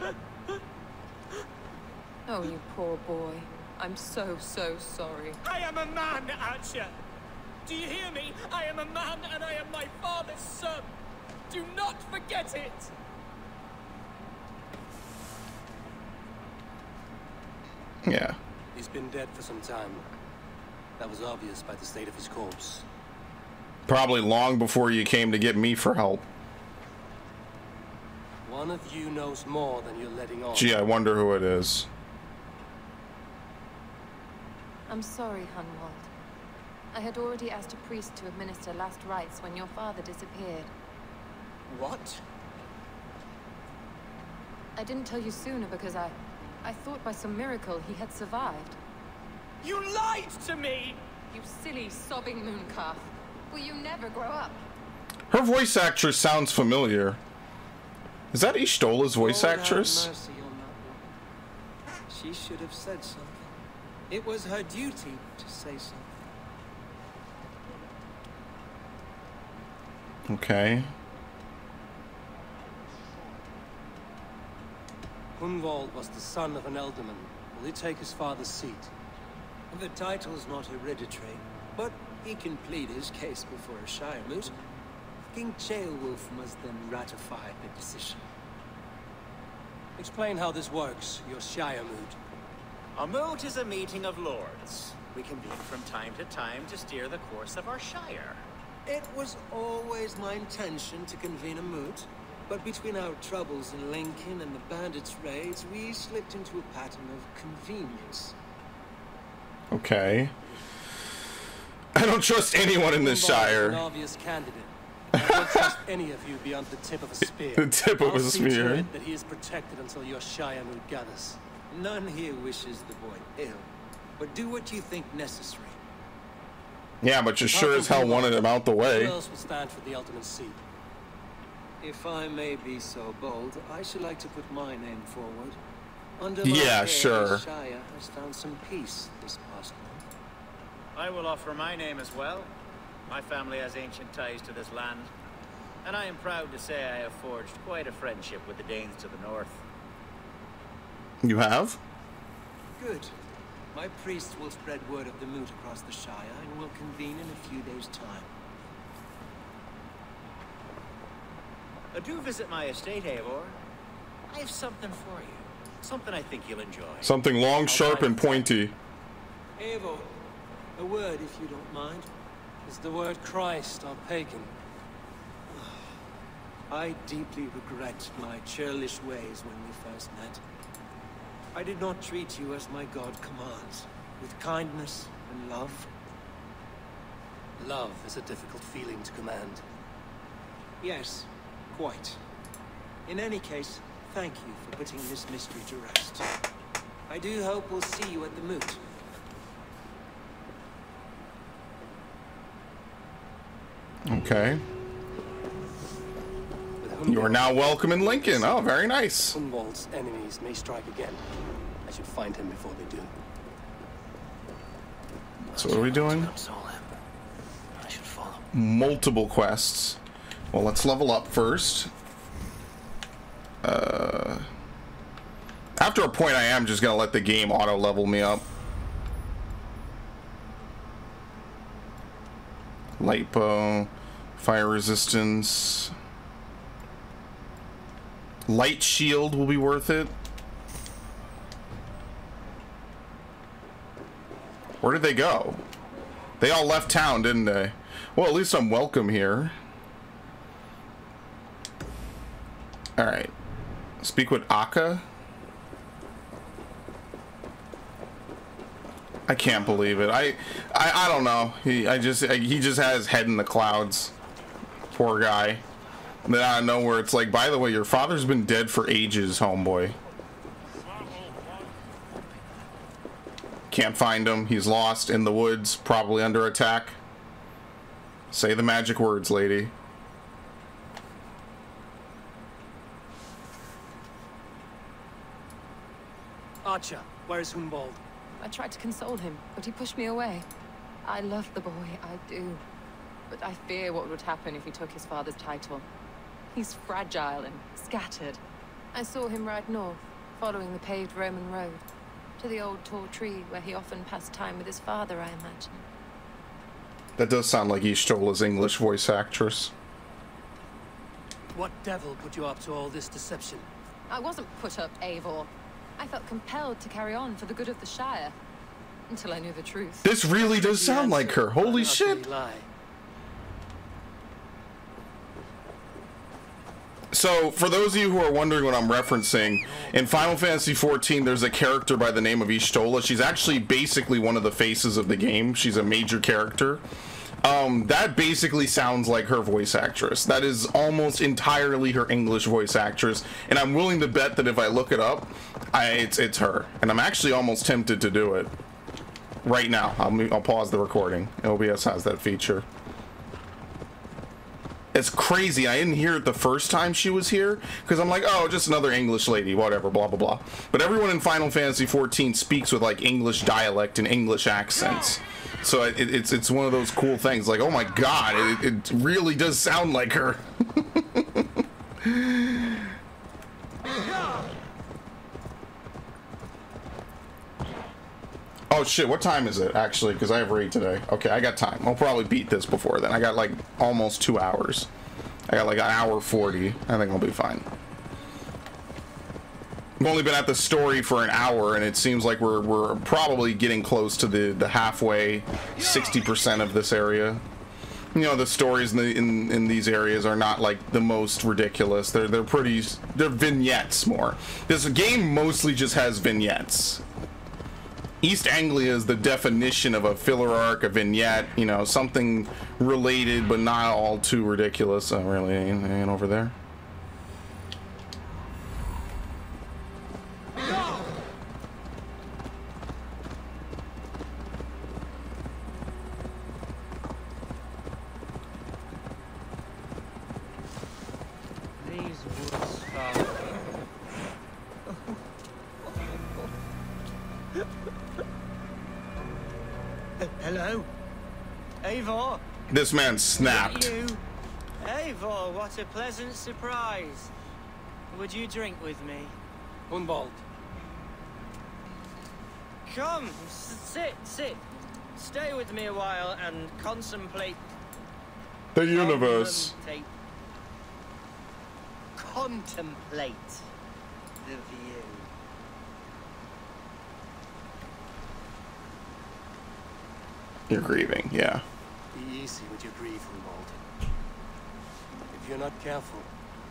[SPEAKER 9] Oh, you poor boy. I'm so sorry.
[SPEAKER 3] I am a man, Archer. Do you hear me? I am a man and I am my father's son. Do not forget it.
[SPEAKER 2] Yeah.
[SPEAKER 1] He's been dead for some time. That was obvious by the state of his corpse.
[SPEAKER 2] Probably long before you came to get me for help.
[SPEAKER 1] One of you knows more than you're letting on.
[SPEAKER 2] Gee, I wonder who it is.
[SPEAKER 9] I'm sorry, Hunwald. I had already asked a priest to administer last rites when your father disappeared.
[SPEAKER 3] What?
[SPEAKER 9] I didn't tell you sooner because I thought by some miracle he had survived.
[SPEAKER 3] You lied to me!
[SPEAKER 9] You silly, sobbing moon calf. Will you never grow up?
[SPEAKER 2] Her voice actress sounds familiar. Is that Ishtola's voice actress?
[SPEAKER 8] Mercy on that woman. She should have said something. It was her duty to say something.
[SPEAKER 2] Okay.
[SPEAKER 1] Hunwald was the son of an ealdorman. Will he take his father's seat?
[SPEAKER 8] The title's not hereditary, but he can plead his case before a Shire moot. King Ceolwulf must then ratify the decision.
[SPEAKER 1] Explain how this works, your Shire moot.
[SPEAKER 4] A moot is a meeting of lords. We convene from time to time to steer the course of our Shire.
[SPEAKER 8] It was always my intention to convene a moot, but between our troubles in Lincoln and the bandits' raids, we slipped into a pattern of convenience.
[SPEAKER 2] Okay. I don't trust anyone in this Shire.
[SPEAKER 1] An obvious candidate. I don't trust any of you beyond the tip of a spear.
[SPEAKER 2] The tip of a
[SPEAKER 1] I'll see to
[SPEAKER 2] spear.
[SPEAKER 1] it that he is protected until your Shire moot gathers.
[SPEAKER 8] None here wishes the boy ill, but do what you think necessary.
[SPEAKER 2] Yeah, but you sure as hell wanted him out the
[SPEAKER 1] Who
[SPEAKER 2] way.
[SPEAKER 1] else will stand for the ultimate seat?
[SPEAKER 8] If I may be so bold, I should like to put my name forward. Under my
[SPEAKER 2] Yeah,
[SPEAKER 8] care,
[SPEAKER 2] sure.
[SPEAKER 8] Shire has found some peace this past month.
[SPEAKER 4] I will offer my name as well. My family has ancient ties to this land, and I am proud to say I have forged quite a friendship with the Danes to the north.
[SPEAKER 2] You have?
[SPEAKER 8] Good. My priest will spread word of the moot across the Shire and will convene in a few days' time.
[SPEAKER 4] Do visit my estate, Eivor. I have something for you. Something I think you'll enjoy.
[SPEAKER 2] Something long, sharp, and pointy.
[SPEAKER 8] Eivor, a word if you don't mind.
[SPEAKER 1] Is the word Christ or pagan?
[SPEAKER 8] I deeply regret my churlish ways when we first met. I did not treat you as my God commands, with kindness and love.
[SPEAKER 1] Love is a difficult feeling to command.
[SPEAKER 8] Yes, quite. In any case, thank you for putting this mystery to rest. I do hope we'll see you at the moot.
[SPEAKER 2] Okay. You are now welcome in Lincoln. Oh, very nice.
[SPEAKER 1] Hunwald's enemies may strike again. I should find him before they do.
[SPEAKER 2] So what are we doing?
[SPEAKER 1] I should follow.
[SPEAKER 2] Multiple quests. Well, let's level up first. After a point, I am just gonna let the game auto level me up. Light bow, fire resistance, light shield will be worth it. Where did they go? They all left town, didn't they? Well, at least I'm welcome here. All right. Speak with Akka. I can't believe it. I don't know. He just has his head in the clouds. Poor guy. Then out of nowhere, it's like, by the way, your father's been dead for ages, homeboy. Can't find him. He's lost in the woods, probably under attack. Say the magic words, lady.
[SPEAKER 1] Archer, where's Hunwald?
[SPEAKER 9] I tried to console him, but he pushed me away. I love the boy, I do. But I fear what would happen if he took his father's title. He's fragile and scattered. I saw him ride north, following the paved Roman road, to the old tall tree where he often passed time with his father, I imagine.
[SPEAKER 2] That does sound like Ishtola's English voice actress.
[SPEAKER 1] What devil put you up to all this deception?
[SPEAKER 9] I wasn't put up, Eivor. I felt compelled to carry on for the good of the Shire. Until I knew the truth.
[SPEAKER 2] This really does sound like her. Holy shit. So, for those of you who are wondering what I'm referencing, in Final Fantasy XIV, there's a character by the name of Y'shtola. She's actually basically one of the faces of the game. She's a major character. That basically sounds like her voice actress. That is almost entirely her English voice actress, and I'm willing to bet that if I look it up, it's her. And I'm actually almost tempted to do it right now. I'll pause the recording. OBS has that feature. It's crazy. I didn't hear it the first time she was here because I'm like, oh, just another English lady, whatever, blah blah blah. But everyone in Final Fantasy XIV speaks with like English dialect and English accents, so it's one of those cool things. Like, oh my god, it really does sound like her. Oh shit, what time is it actually? Because I have raid today. Okay, I got time. I'll probably beat this before then. I got like almost 2 hours. I got like an hour 40. I think I'll be fine. I've only been at the story for an hour, and it seems like we're probably getting close to the halfway, 60% of this area. You know, the stories in these areas are not like the most ridiculous. They're vignettes more. This game mostly just has vignettes. East Anglia is the definition of a filler arc, a vignette, you know, something related but not all too ridiculous. Oh, really? Ain't over there?
[SPEAKER 3] Hello? Eivor?
[SPEAKER 2] This man snapped.
[SPEAKER 3] You? Eivor, what a pleasant surprise. Would you drink with me?
[SPEAKER 8] Unbald.
[SPEAKER 3] Come, sit. Stay with me a while and contemplate...
[SPEAKER 2] The universe.
[SPEAKER 3] Contemplate the view.
[SPEAKER 2] You're grieving, yeah.
[SPEAKER 8] Be easy with your grief, Unbald. If you're not careful,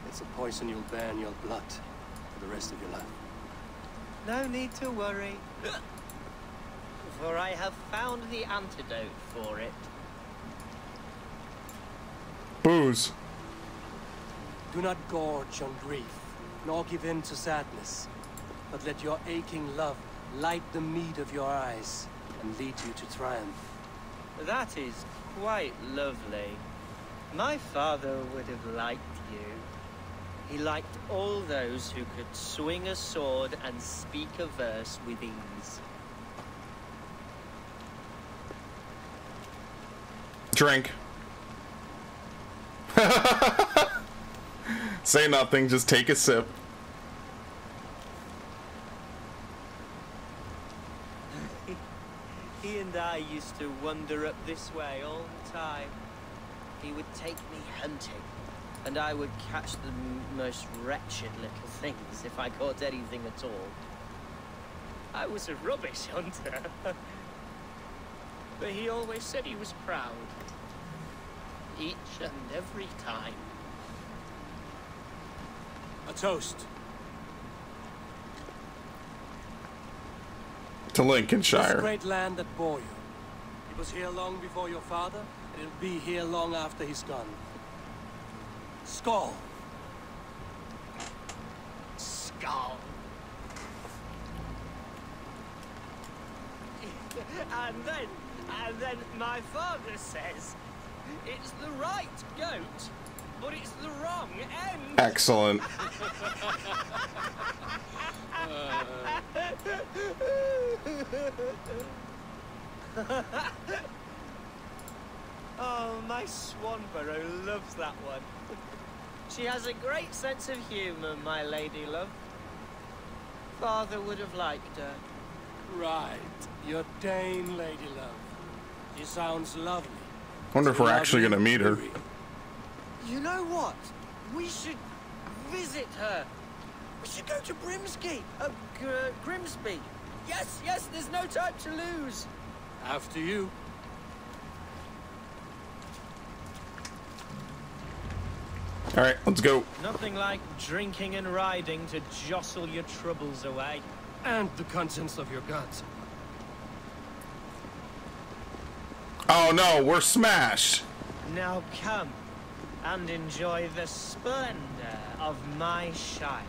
[SPEAKER 8] it's a poison you'll bear in your blood for the rest of your life.
[SPEAKER 3] No need to worry, for I have found the antidote for it.
[SPEAKER 2] Booze.
[SPEAKER 8] Do not gorge on grief, nor give in to sadness, but let your aching love light the mead of your eyes and lead you to triumph.
[SPEAKER 3] That is quite lovely. My father would have liked you. He liked all those who could swing a sword and speak a verse with ease.
[SPEAKER 2] Drink. Say nothing, just take a sip.
[SPEAKER 3] He and I used to wander up this way all the time. He would take me hunting, and I would catch the most wretched little things if I caught anything at all. I was a rubbish hunter. But he always said he was proud. Each and every time.
[SPEAKER 8] A toast.
[SPEAKER 2] To Lincolnshire.
[SPEAKER 8] This great land that bore you. It was here long before your father, and it'll be here long after he's gone. Skull.
[SPEAKER 3] Skull. And then my father says, it's the right goat, but it's the wrong end.
[SPEAKER 2] Excellent.
[SPEAKER 3] Oh, my Swanborough loves that one. She has a great sense of humor, my lady love. Father would have liked her.
[SPEAKER 8] Right. Your Dane lady love. She sounds lovely.
[SPEAKER 2] Wonder if we're actually gonna meet her.
[SPEAKER 3] You know what? We should visit her. We should go to Grimsby. Yes, there's no time to lose.
[SPEAKER 8] After you.
[SPEAKER 2] All right, let's go.
[SPEAKER 3] Nothing like drinking and riding to jostle your troubles away.
[SPEAKER 8] And the contents of your gut.
[SPEAKER 2] Oh no, we're smashed.
[SPEAKER 3] Now come and enjoy the splendor of my shire.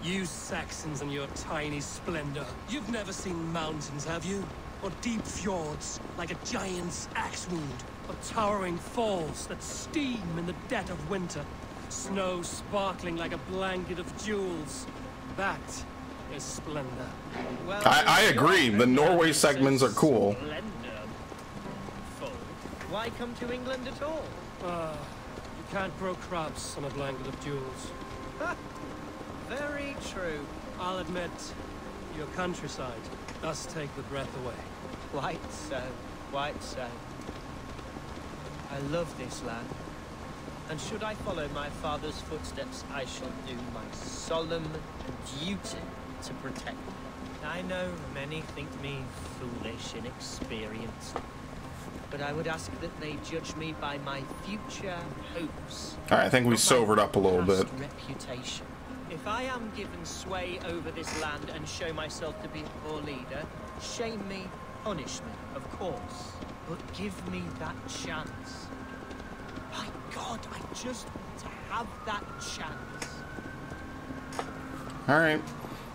[SPEAKER 1] You Saxons and your tiny splendor. You've never seen mountains, have you? Or deep fjords, like a giant's axe wound. Or towering falls that steam in the dead of winter. Snow sparkling like a blanket of jewels. That is splendor.
[SPEAKER 3] Well,
[SPEAKER 2] I agree. The Norway segments are cool.
[SPEAKER 3] Splendor. Fool. Why come to England at all?
[SPEAKER 1] You can't grow crops on a blanket of jewels.
[SPEAKER 3] Very true.
[SPEAKER 1] I'll admit, your countryside does take the breath away.
[SPEAKER 3] Quite so. Quite so. I love this land. And should I follow my father's footsteps, I shall do my solemn duty to protect it. I know many think me foolish, inexperienced. But I would ask that they judge me by my future hopes.
[SPEAKER 2] Alright, I think we sobered up a little bit.
[SPEAKER 3] Reputation. If I am given sway over this land and show myself to be a poor leader, shame me, punish me, of course. But give me that chance. My God, I just want to have that chance.
[SPEAKER 2] Alright,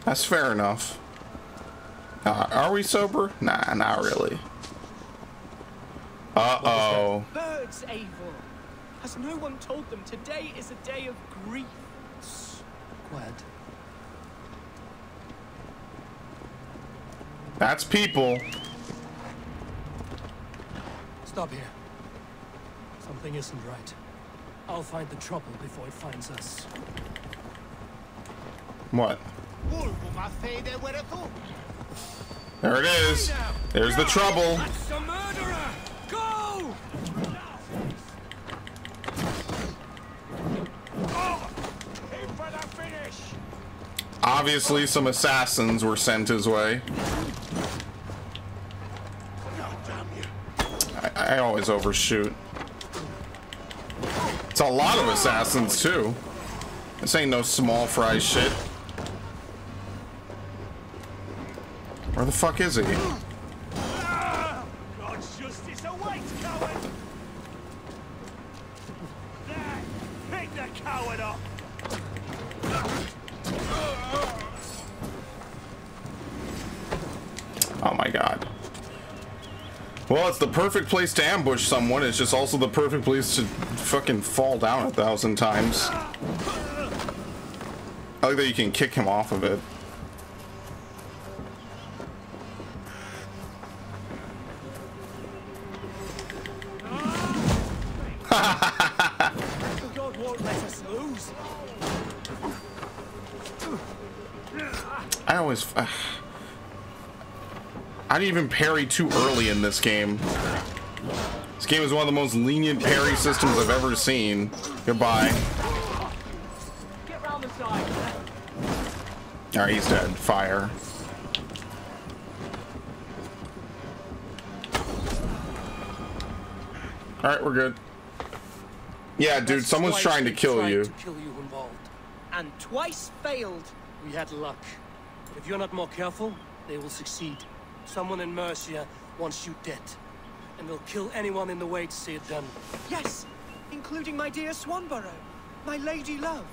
[SPEAKER 2] that's fair enough. Are we sober? Nah, not really. Uh-oh.
[SPEAKER 3] Birds, Eivor. Has no one told them today is a day of grief?
[SPEAKER 1] Quiet.
[SPEAKER 2] That's people.
[SPEAKER 1] Stop here. Something isn't right. I'll find the trouble before it finds us.
[SPEAKER 2] What? There it is. There's the trouble.
[SPEAKER 3] That's a murderer! Go!
[SPEAKER 2] Obviously, some assassins were sent his way. I always overshoot. It's a lot of assassins, too. This ain't no small fry shit. Where the fuck is he?
[SPEAKER 5] God's justice awaits, coward! There! Pick the coward up!
[SPEAKER 2] Oh my god. Well, it's the perfect place to ambush someone. It's just also the perfect place to fucking fall down 1,000 times. I like that you can kick him off of it.
[SPEAKER 3] God won't let us lose.
[SPEAKER 2] I always... I didn't even parry too early in this game. This game is one of the most lenient parry systems I've ever seen. Goodbye.
[SPEAKER 3] Get round the side.
[SPEAKER 2] Alright, he's dead. Fire. Alright, we're good. Yeah, dude, someone's trying to kill you.
[SPEAKER 3] And twice failed.
[SPEAKER 1] We had luck. But if you're not more careful, they will succeed. Someone in Mercia wants you dead. And they'll kill anyone in the way to see it done.
[SPEAKER 3] Yes, including my dear Swanborough, my lady love.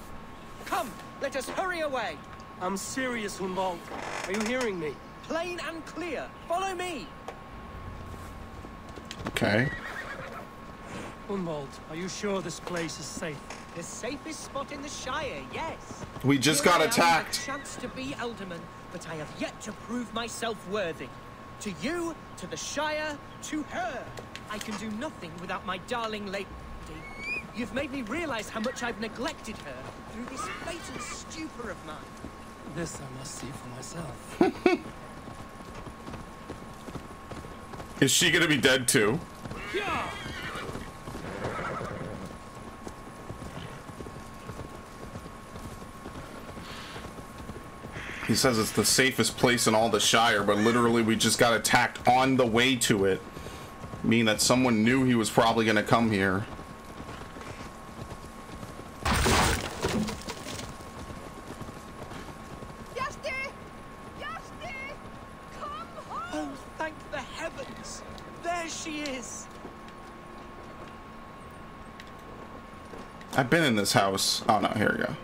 [SPEAKER 3] Come, let us hurry away.
[SPEAKER 1] I'm serious, Hunwald. Are you hearing me?
[SPEAKER 3] Plain and clear. Follow me.
[SPEAKER 2] Okay.
[SPEAKER 1] Hunwald, are you sure this place is safe?
[SPEAKER 3] The safest spot in the Shire, yes.
[SPEAKER 2] We just got attacked.
[SPEAKER 3] I have a chance to be Alderman, but I have yet to prove myself worthy. To you, to the Shire, to her. I can do nothing without my darling lady. You've made me realize how much I've neglected her through this fatal stupor of mine.
[SPEAKER 1] This I must see for myself.
[SPEAKER 2] Is she gonna be dead too?
[SPEAKER 3] Yeah.
[SPEAKER 2] He says it's the safest place in all the Shire, but literally we just got attacked on the way to it. Meaning that someone knew he was probably gonna come here.
[SPEAKER 3] Oh, thank the heavens! There she is!
[SPEAKER 2] I've been in this house. Oh no, here we go.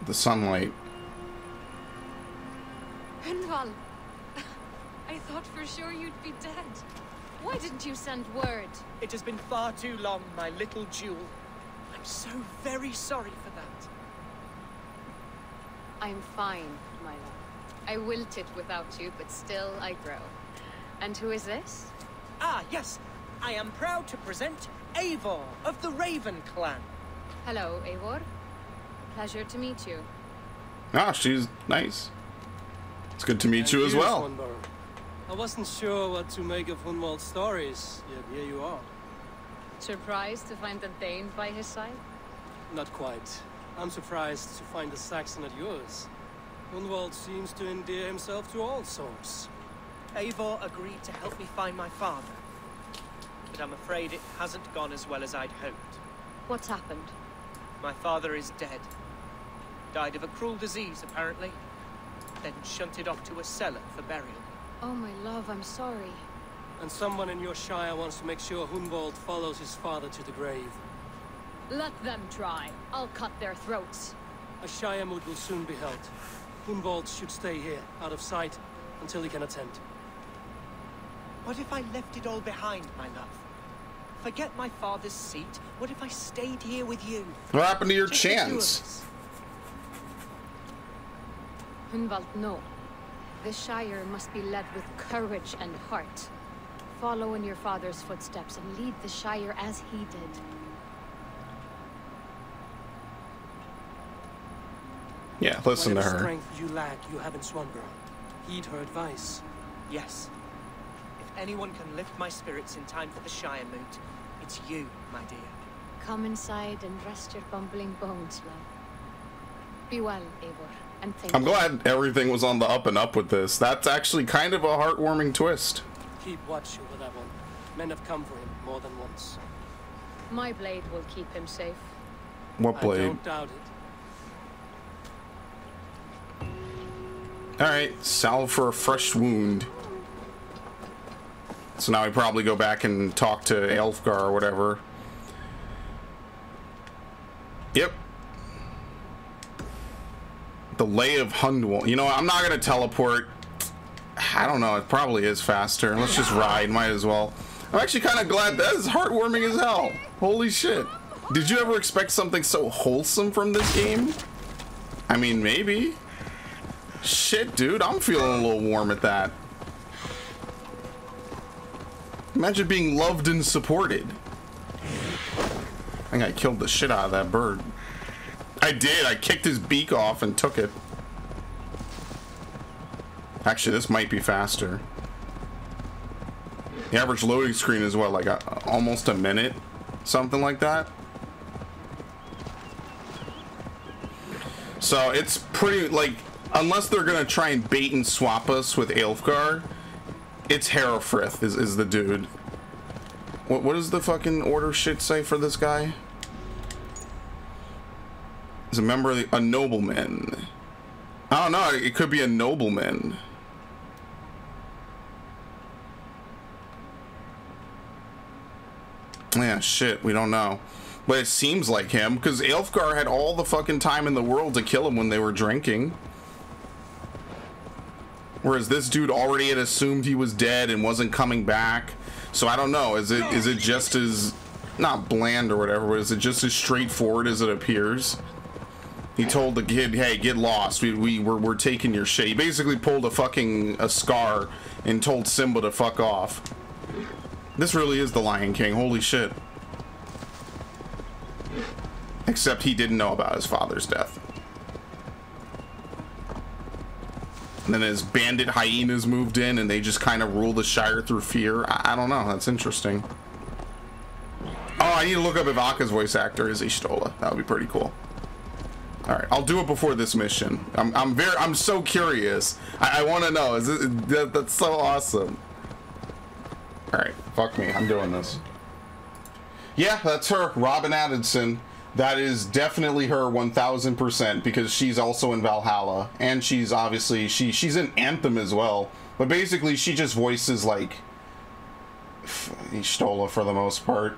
[SPEAKER 2] The sunlight.
[SPEAKER 9] Hunwald, I thought for sure you'd be dead. Why didn't you send word?
[SPEAKER 3] It has been far too long, my little jewel. I'm so very sorry for that.
[SPEAKER 9] I'm fine, my love. I wilted without you, but still I grow. And who is this?
[SPEAKER 3] Ah, yes. I am proud to present Eivor of the Raven Clan.
[SPEAKER 9] Hello, Eivor. Pleasure to meet you.
[SPEAKER 2] Ah, she's nice. It's good to meet you as well.
[SPEAKER 8] I wasn't sure what to make of Hunwald's stories, yet here you are.
[SPEAKER 9] Surprised to find a Dane by his side?
[SPEAKER 8] Not quite. I'm surprised to find a Saxon at yours. Hunwald seems to endear himself to all sorts.
[SPEAKER 3] Eivor agreed to help me find my father. But I'm afraid it hasn't gone as well as I'd hoped.
[SPEAKER 9] What's happened?
[SPEAKER 3] My father is dead. Died of a cruel disease, apparently. Then shunted off to a cellar for burial.
[SPEAKER 9] Oh, my love, I'm sorry.
[SPEAKER 8] And someone in your shire wants to make sure Hunwald follows his father to the grave.
[SPEAKER 9] Let them try. I'll cut their throats.
[SPEAKER 8] A shire moot will soon be held. Hunwald should stay here, out of sight, until he can attend.
[SPEAKER 3] What if I left it all behind, my love? Forget my father's seat. What if I stayed here with you?
[SPEAKER 2] What happened to your
[SPEAKER 3] Just the two of
[SPEAKER 2] chance?
[SPEAKER 3] us?
[SPEAKER 9] Hunwald, no. The Shire must be led with courage and heart. Follow in your father's footsteps and lead the Shire as he did.
[SPEAKER 2] Yeah, listen to
[SPEAKER 8] Whatever
[SPEAKER 2] her.
[SPEAKER 8] strength you lack, you have in Swanborough. Heed her advice.
[SPEAKER 3] Yes. If anyone can lift my spirits in time for the Shire moot, it's you, my dear.
[SPEAKER 9] Come inside and rest your bumbling bones, love. Be well, Eivor, and thank
[SPEAKER 2] I'm
[SPEAKER 9] you.
[SPEAKER 2] glad everything was on the up and up with this. That's actually kind of a heartwarming twist.
[SPEAKER 8] Keep watch over that one. Men have come for him more than once.
[SPEAKER 9] My blade will keep him safe.
[SPEAKER 2] What
[SPEAKER 8] I
[SPEAKER 2] blade?
[SPEAKER 8] don't doubt it.
[SPEAKER 2] Alright, salve for a fresh wound. So now we probably go back and talk to Elfgar or whatever. Yep. The Lay of Hundwald. You know what? I'm not going to teleport. I don't know. It probably is faster. Let's just ride. Might as well. I'm actually kind of glad. That is heartwarming as hell. Holy shit. Did you ever expect something so wholesome from this game? I mean, maybe. Shit, dude. I'm feeling a little warm at that. Imagine being loved and supported. I think I killed the shit out of that bird. I did. I kicked his beak off and took it. Actually, this might be faster. The average loading screen is what, like almost a minute? Something like that. So it's pretty, like, unless they're gonna try and bait and swap us with Aelfgar, it's Herefrith is the dude. What does the fucking order shit say for this guy? Is a member of a nobleman. I don't know, it could be a nobleman. Yeah, shit, we don't know. But it seems like him, because Aelfgar had all the fucking time in the world to kill him when they were drinking. Whereas this dude already had assumed he was dead and wasn't coming back. So I don't know, is it just as, not bland or whatever, but is it just as straightforward as it appears? He told the kid, hey, get lost, we're taking your shit. He basically pulled a Scar and told Simba to fuck off. This really is the Lion King, holy shit. Except he didn't know about his father's death. And then his bandit hyenas moved in and they just kind of rule the Shire through fear. I don't know, that's interesting. Oh, I need to look up if Akka's voice actor is Ishtola. That would be pretty cool. Alright, I'll do it before this mission. I'm so curious. I want to know. That's so awesome. Alright, fuck me. I'm doing this. Yeah, that's her. Robin Addison. That is definitely her 1000%, because she's also in Valhalla, and she's obviously she's in Anthem as well. But basically, she just voices like Stola for the most part.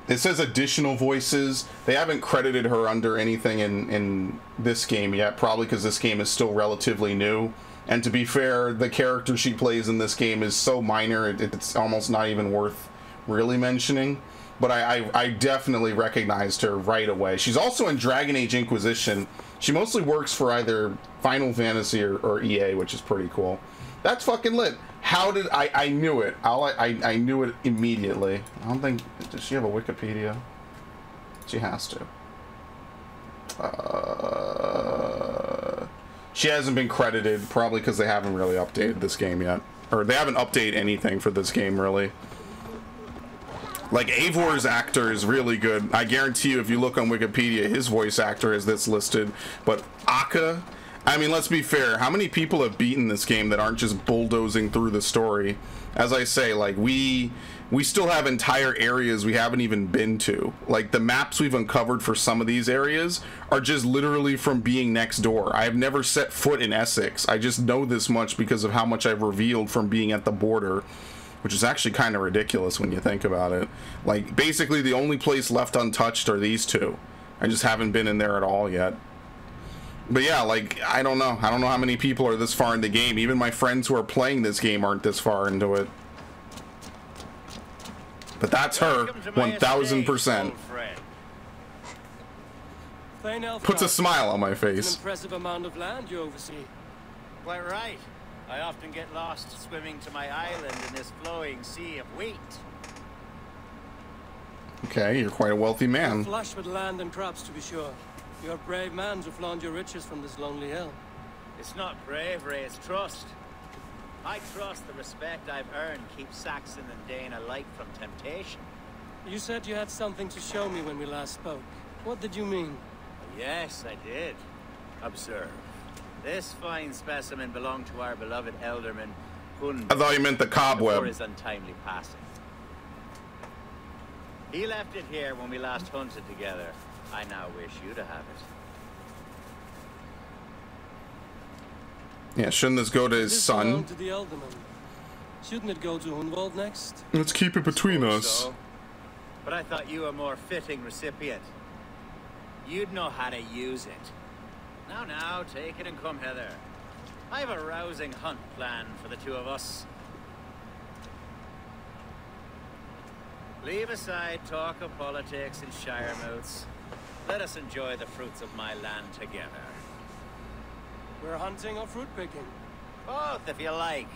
[SPEAKER 2] It says additional voices. They haven't credited her under anything in this game yet, probably because this game is still relatively new. And to be fair, the character she plays in this game is so minor, it's almost not even worth really mentioning. But I definitely recognized her right away. She's also in Dragon Age Inquisition. She mostly works for either Final Fantasy or EA, which is pretty cool. That's fucking lit. How did I knew it? I knew it immediately. I don't think, does she have a Wikipedia? She has to. She hasn't been credited, probably because they haven't really updated this game yet, or they haven't updated anything for this game really. Like, Eivor's actor is really good. I guarantee you, if you look on Wikipedia, his voice actor is this listed. But Akka, I mean, let's be fair. How many people have beaten this game that aren't just bulldozing through the story? As I say, like, we still have entire areas we haven't even been to. Like, the maps we've uncovered for some of these areas are just literally from being next door. I have never set foot in Essex. I just know this much because of how much I've revealed from being at the border. Which is actually kind of ridiculous when you think about it. Like, basically the only place left untouched are these two. I just haven't been in there at all yet. But yeah, like, I don't know. I don't know how many people are this far in the game. Even my friends who are playing this game aren't this far into it. But that's her, 1000%. Puts a smile on my face.
[SPEAKER 1] An impressive amount of land you oversee.
[SPEAKER 4] Quite right. I often get lost swimming to my island in this flowing sea of wheat.
[SPEAKER 2] Okay, you're quite a wealthy man.
[SPEAKER 1] You're flush with land and crops, to be sure. You're a brave man to flaunt your riches from this lonely hill.
[SPEAKER 4] It's not bravery, it's trust. I trust the respect I've earned keeps Saxon and Dane alike from temptation.
[SPEAKER 1] You said you had something to show me when we last spoke. What did you mean?
[SPEAKER 4] Yes, I did. Observe. This fine specimen belonged to our beloved Elderman, Hun.
[SPEAKER 2] I thought you meant the cobweb.
[SPEAKER 4] Before his untimely passing. He left it here when we last hunted together. I now wish you to have it.
[SPEAKER 2] Yeah, shouldn't this go to his son?
[SPEAKER 1] To the Elderman. Shouldn't it go to Hunwald next?
[SPEAKER 2] Let's keep it between us.
[SPEAKER 4] So. But I thought you a more fitting recipient. You'd know how to use it. Now, take it and come hither. I have a rousing hunt planned for the two of us. Leave aside talk of politics and shire moats. Let us enjoy the fruits of my land together.
[SPEAKER 1] We're hunting or fruit picking?
[SPEAKER 4] Both, if you like.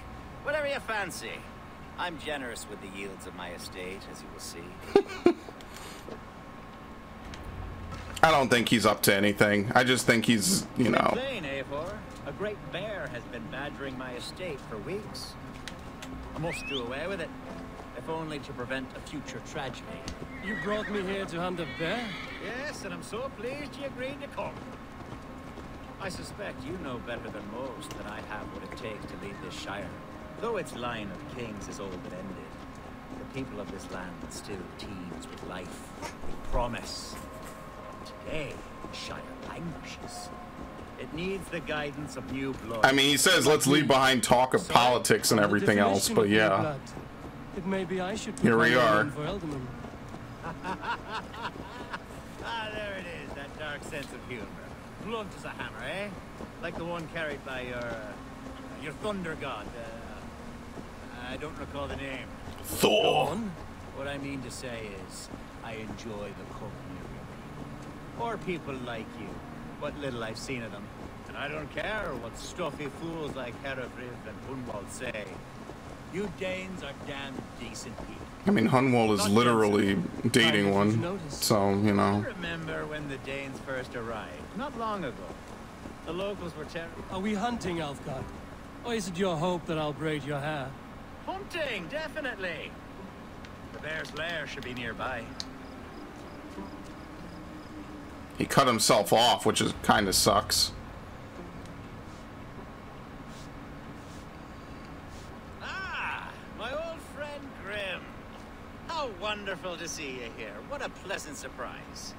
[SPEAKER 4] Whatever you fancy. I'm generous with the yields of my estate, as you will see.
[SPEAKER 2] I don't think he's up to anything. I just think he's, you know.
[SPEAKER 4] Plain, Eivor. A great bear has been badgering my estate for weeks. I must do away with it, if only to prevent a future tragedy.
[SPEAKER 1] You brought me here to hunt a bear?
[SPEAKER 4] Yes, and I'm so pleased you agreed to come. I suspect you know better than most that I have what it takes to lead this shire. Though its line of kings is old and ended, the people of this land still teems with life, with promise. Today, the shire languishes. It needs the guidance of new blood.
[SPEAKER 2] I mean, he says let's leave behind talk of politics and everything else, but yeah.
[SPEAKER 1] It may be I should
[SPEAKER 2] here we are.
[SPEAKER 4] Ah, there it is, that dark sense of humor. Blunt as a hammer, eh? Like the one carried by your thunder god. I don't recall the name.
[SPEAKER 2] Thor.
[SPEAKER 4] What I mean to say is, I enjoy the company of your people. Or people like you. What little I've seen of them. And I don't care what stuffy fools like Herefrith and Hunwald say. You Danes are damn decent people.
[SPEAKER 2] I mean, Hunwald is literally dating one, so, you know.
[SPEAKER 4] I remember when the Danes first arrived, not long ago. The locals were terrible.
[SPEAKER 1] Are we hunting, Alfgard? Or is it your hope that I'll braid your hair?
[SPEAKER 4] Hunting, definitely. The bear's lair should be nearby.
[SPEAKER 2] He cut himself off, which is kind of sucks.
[SPEAKER 4] Ah, my old friend Grim. How wonderful to see you here. What a pleasant surprise.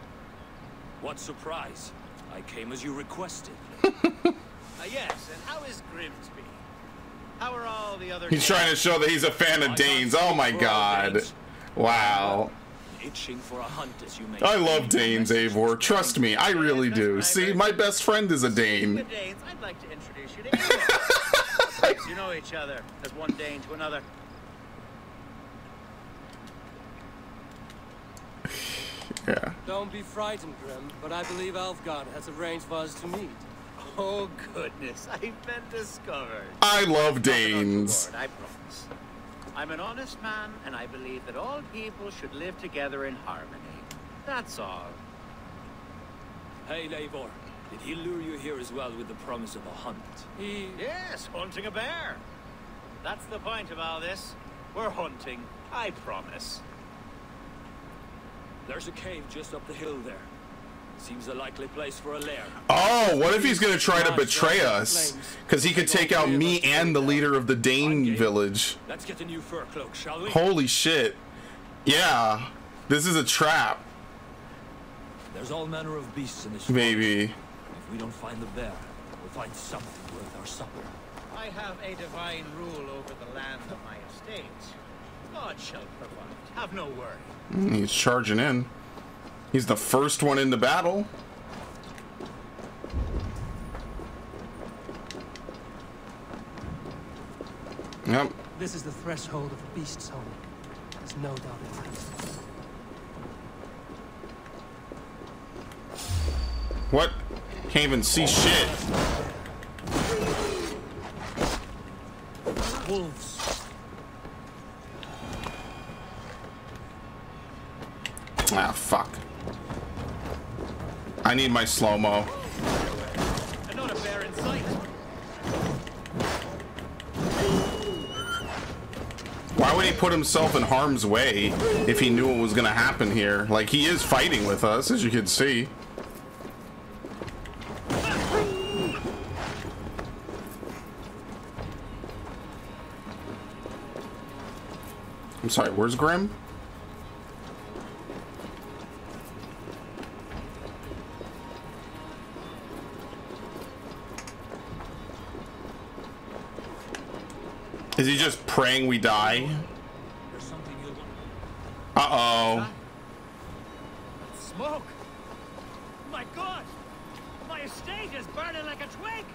[SPEAKER 12] What surprise. I came as you requested.
[SPEAKER 4] Yes, and how is Grimsby? How are all the other...
[SPEAKER 2] He's trying to show that he's a fan of Danes. Oh my god. Wow.
[SPEAKER 12] Itching for a hunt, as you may.
[SPEAKER 2] I love Danes, Eivor. Trust me, I really do. See, my best friend is a Dane.
[SPEAKER 4] Danes, I'd like to introduce you to Eivor. Perhaps you know each other as one Dane to another.
[SPEAKER 2] Yeah.
[SPEAKER 1] Don't be frightened, Grim, but I believe Elfgard has arranged for us to meet.
[SPEAKER 4] Oh goodness, I've been discovered.
[SPEAKER 2] I love Danes.
[SPEAKER 4] I promise. I'm an honest man, and I believe that all people should live together in harmony. That's all.
[SPEAKER 12] Hey, Eivor. Did he lure you here as well with the promise of a hunt?
[SPEAKER 4] Yes, hunting a bear. That's the point of all this. We're hunting, I promise.
[SPEAKER 12] There's a cave just up the hill there. Seems a likely place for a lair.
[SPEAKER 2] Oh, what if he's gonna try to betray us? Because he could take out me and the leader of the Dane village.
[SPEAKER 12] Let's get a new fur cloak, shall we?
[SPEAKER 2] Holy shit. Yeah. This is a trap.
[SPEAKER 12] There's all manner of beasts in this
[SPEAKER 2] Maybe.
[SPEAKER 12] If we don't find the bear, we'll find something worth our supper.
[SPEAKER 4] I have a divine rule over the land of my estate. God shall provide. Have no worry.
[SPEAKER 2] He's charging in. He's the first one into battle. Yep.
[SPEAKER 1] This is the threshold of a beast's home. There's no doubt in that.
[SPEAKER 2] What? Can't even see shit.
[SPEAKER 12] Wolves.
[SPEAKER 2] Ah, fuck. I need my slow-mo.
[SPEAKER 4] Another bear in sight.
[SPEAKER 2] Why would he put himself in harm's way if he knew what was gonna happen here? Like, he is fighting with us, as you can see. I'm sorry, where's Grim? Is he just praying we die? Uh-oh.
[SPEAKER 4] Smoke! My God! My estate is burning like a twig!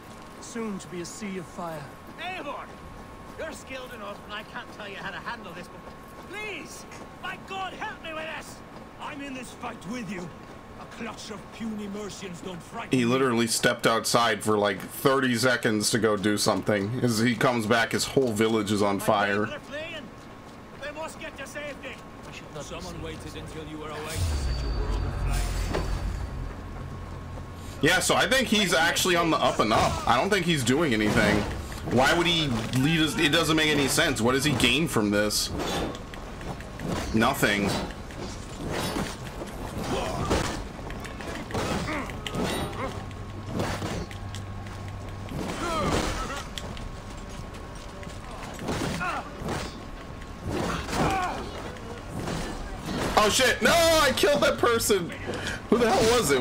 [SPEAKER 1] Soon to be a sea of fire.
[SPEAKER 4] Eivor! You're skilled enough, and I can't tell you how to handle this, but please! My God, help me with this!
[SPEAKER 12] I'm in this fight with you. A clutch of puny Mercians don't frighten
[SPEAKER 2] He
[SPEAKER 12] me.
[SPEAKER 2] literally stepped outside for like 30 seconds to go do something. As he comes back, his whole village is on fire.
[SPEAKER 4] They must get to safety!
[SPEAKER 12] Someone waited until you were awake to set your world aflame.
[SPEAKER 2] Yeah, so I think he's actually on the up and up. I don't think he's doing anything. Why would he lead us? It doesn't make any sense. What does he gain from this? Nothing. Oh shit, no, I killed that person. Who the hell was it?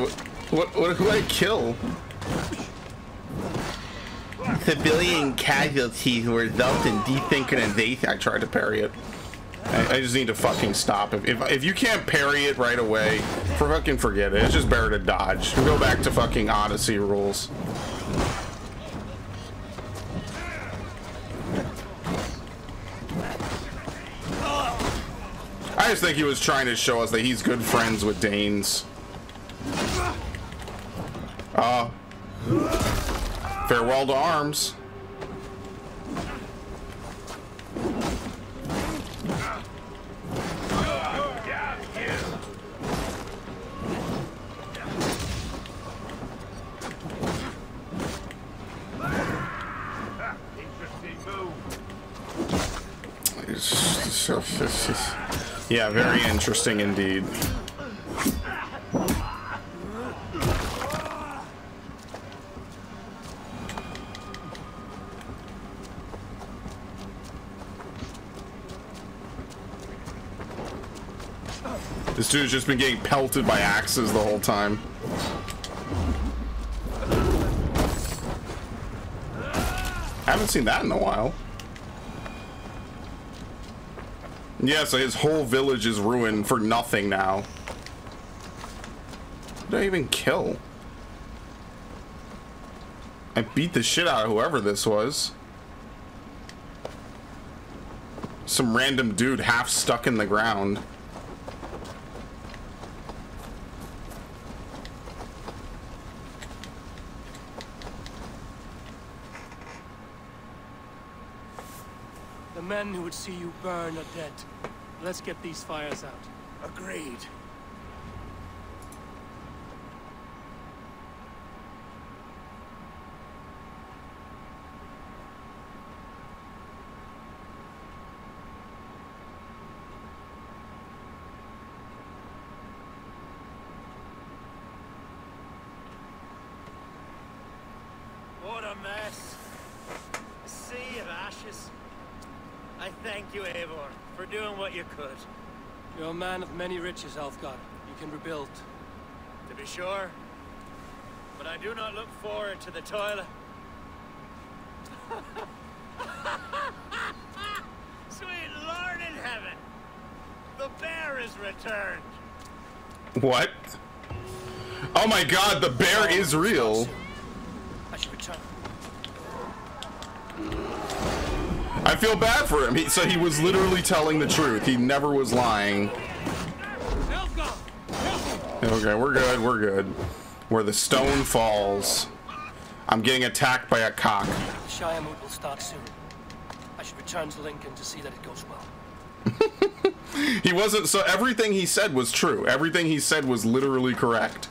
[SPEAKER 2] Who did I kill? Civilian casualties were result in desynchronization. I tried to parry it. I just need to fucking stop. If you can't parry it right away, fucking forget it. It's just better to dodge. Go back to fucking Odyssey rules. I just think he was trying to show us that he's good friends with Danes. Farewell to arms. Yeah, very interesting indeed. This dude's just been getting pelted by axes the whole time. I haven't seen that in a while. Yeah, so his whole village is ruined for nothing now. What did I even kill? I beat the shit out of whoever this was. Some random dude half stuck in the ground.
[SPEAKER 1] The men who would see you burn are dead. Let's get these fires out.
[SPEAKER 12] Agreed.
[SPEAKER 4] What a mess. A sea of ashes. I thank you, Eivor, for doing what you could.
[SPEAKER 1] You're a man of many riches, Alfgar. You can rebuild.
[SPEAKER 4] To be sure. But I do not look forward to the toil. Sweet Lord in heaven! The bear is returned!
[SPEAKER 2] What? Oh my god, the bear is real.
[SPEAKER 1] I should return.
[SPEAKER 2] I feel bad for him. So he was literally telling the truth. He never was lying. Okay, we're good, we're good. Where the stone falls. I'm getting attacked by a cock.
[SPEAKER 1] Shiremoot will start soon. I should return to Lincoln to see that it goes well.
[SPEAKER 2] He wasn't, so everything he said was true. Everything he said was literally correct.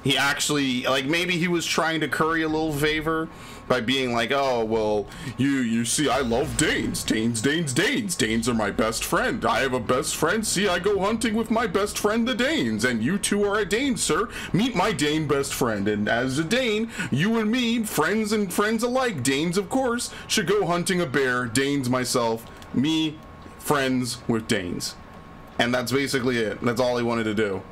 [SPEAKER 2] He actually, like, maybe he was trying to curry a little favor by being like, oh, well, you see, I love Danes. Danes are my best friend. I have a best friend. See, I go hunting with my best friend, the Danes. And you two are a Dane, sir. Meet my Dane best friend. And as a Dane, you and me, friends and friends alike, Danes, of course, should go hunting a bear. Danes, myself, me, friends with Danes. And that's basically it. That's all he wanted to do.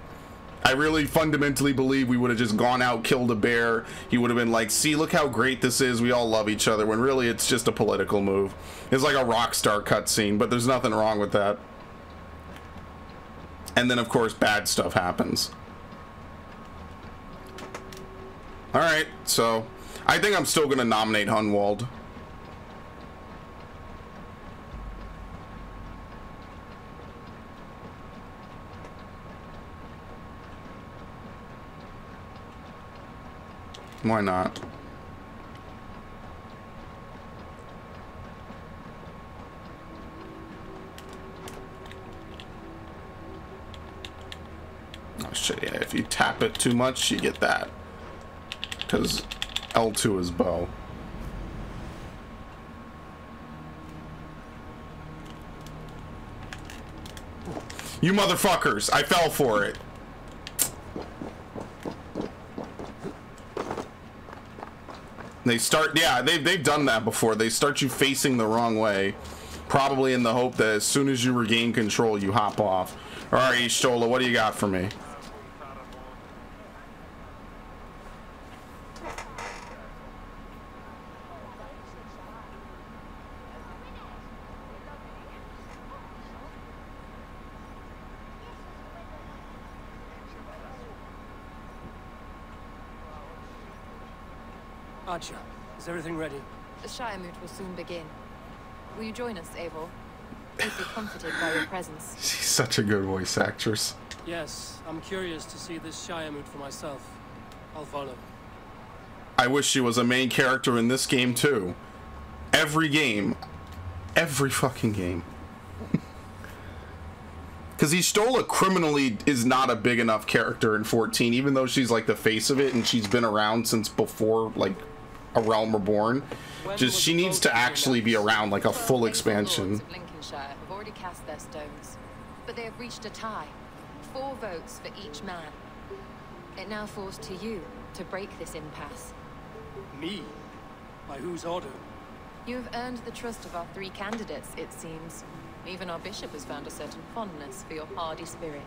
[SPEAKER 2] I really fundamentally believe we would have just gone out, killed a bear. He would have been like, see, look how great this is. We all love each other. When really it's just a political move. It's like a Rockstar cutscene, but there's nothing wrong with that. And then, of course, bad stuff happens. Alright, so I think I'm still going to nominate Hunwald. Why not? Oh shit, yeah, if you tap it too much, you get that. Because L2 is bow. You motherfuckers, I fell for it. They start, yeah, they've done that before. They start you facing the wrong way, probably in the hope that as soon as you regain control, you hop off. All right, Ishtola, what do you got for me?
[SPEAKER 1] Archer, is everything ready?
[SPEAKER 9] The Shiremoot will soon begin. Will you join us, Eivor? We feel comforted by your presence.
[SPEAKER 2] She's such a good voice actress.
[SPEAKER 1] Yes, I'm curious to see this Shiremoot for myself. I'll follow.
[SPEAKER 2] I wish she was a main character in this game too. Every game. Every fucking game. Because Ishtola criminally is not a big enough character in 14, even though she's like the face of it and she's been around since before, like, A Realm Reborn. Just, she needs to actually be around like a full expansion.
[SPEAKER 9] The Lincolnshire have already cast their stones, but they have reached a tie. 4 votes for each man. It now falls to you to break this impasse.
[SPEAKER 1] Me? By whose order?
[SPEAKER 9] You have earned the trust of our 3 candidates, it seems. Even our bishop has found a certain fondness for your hardy spirit.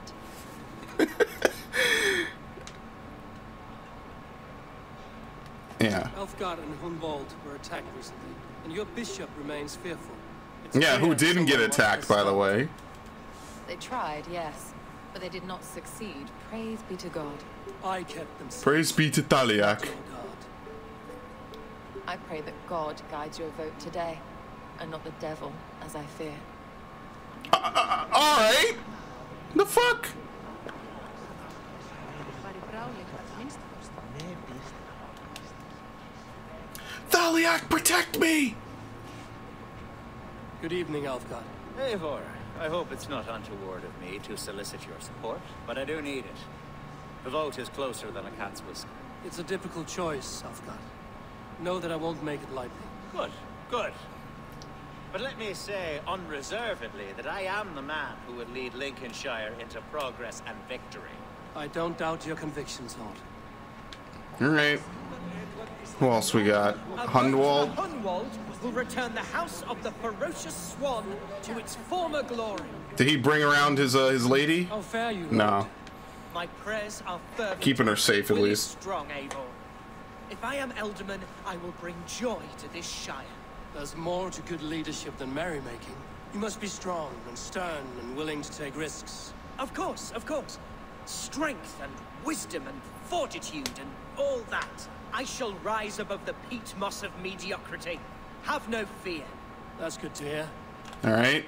[SPEAKER 2] Yeah.
[SPEAKER 1] Elfgard and Hunwald were attacked recently, and your bishop remains fearful.
[SPEAKER 2] Yeah, who didn't get attacked, by the way?
[SPEAKER 9] They tried, yes, but they did not succeed. Praise be to God.
[SPEAKER 1] I kept them safe.
[SPEAKER 2] Praise be to Taliak.
[SPEAKER 9] I pray that God guides your vote today, and not the devil, as I fear.
[SPEAKER 2] Alright! The fuck? Taliak, protect me!
[SPEAKER 1] Good evening, Elfgard.
[SPEAKER 4] Eivor, I hope it's not untoward of me to solicit your support, but I do need it. The vote is closer than a cat's whisker.
[SPEAKER 1] It's a difficult choice, Elfgard. Know that I won't make it lightly.
[SPEAKER 4] Good, good. But let me say unreservedly that I am the man who would lead Lincolnshire into progress and victory.
[SPEAKER 1] I don't doubt your convictions, Lord.
[SPEAKER 2] Alright. Who else we got? Hunwald?
[SPEAKER 3] Hunwald will return the House of the Ferocious Swan to its former glory.
[SPEAKER 2] Did he bring around his lady?
[SPEAKER 1] How fare you, Lord?
[SPEAKER 2] No.
[SPEAKER 3] My prayers are fervent.
[SPEAKER 2] Keeping her safe, at least.
[SPEAKER 3] Strong, Eivor. If I am Elderman, I will bring joy to this Shire.
[SPEAKER 1] There's more to good leadership than merrymaking. You must be strong and stern and willing to take risks.
[SPEAKER 3] Of course, of course. Strength and wisdom and fortitude and all that. I shall rise above the peat moss of mediocrity. Have no fear.
[SPEAKER 1] That's good to hear.
[SPEAKER 2] Alright.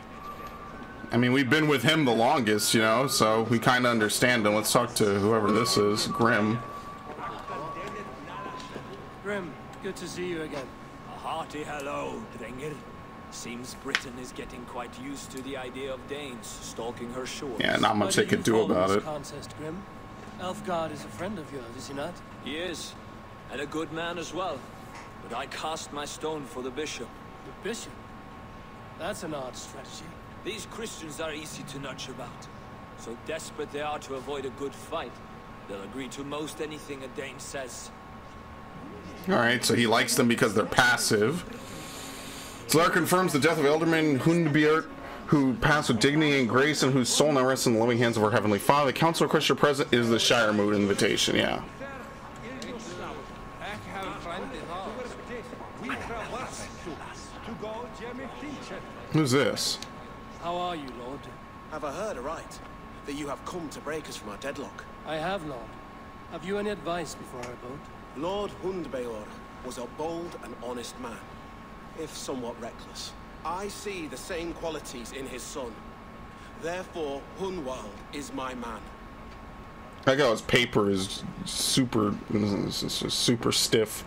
[SPEAKER 2] I mean, we've been with him the longest, you know, so we kind of understand him. Let's talk to whoever this is. Grim.
[SPEAKER 1] Grim, good to see you again.
[SPEAKER 12] A hearty hello, Drengr. Seems Britain is getting quite used to the idea of Danes stalking her shores.
[SPEAKER 2] Yeah, not much they could do about it.
[SPEAKER 1] Contest, Grim. Elfgard is a friend of yours, is he not?
[SPEAKER 12] He is, and a good man as well. But I cast my stone for the bishop.
[SPEAKER 1] The bishop? That's an odd strategy.
[SPEAKER 12] These Christians are easy to nudge about. So desperate they are to avoid a good fight, they'll agree to most anything a Dane says.
[SPEAKER 2] Alright, so he likes them because they're passive. Solar confirms the death of Elderman Hundbjörn, who passed with dignity and grace and whose soul now rests in the loving hands of our Heavenly Father. The council requests your present is the Shire Mood invitation, yeah. Who's this?
[SPEAKER 1] How are you, Lord?
[SPEAKER 13] Have I heard aright that you have come to break us from our deadlock?
[SPEAKER 1] I have, Lord. Have you any advice before our vote?
[SPEAKER 13] Lord Hundbjörn was a bold and honest man, if somewhat reckless. I see the same qualities in his son. Therefore, Hunwald is my man.
[SPEAKER 2] That guy's paper is super stiff.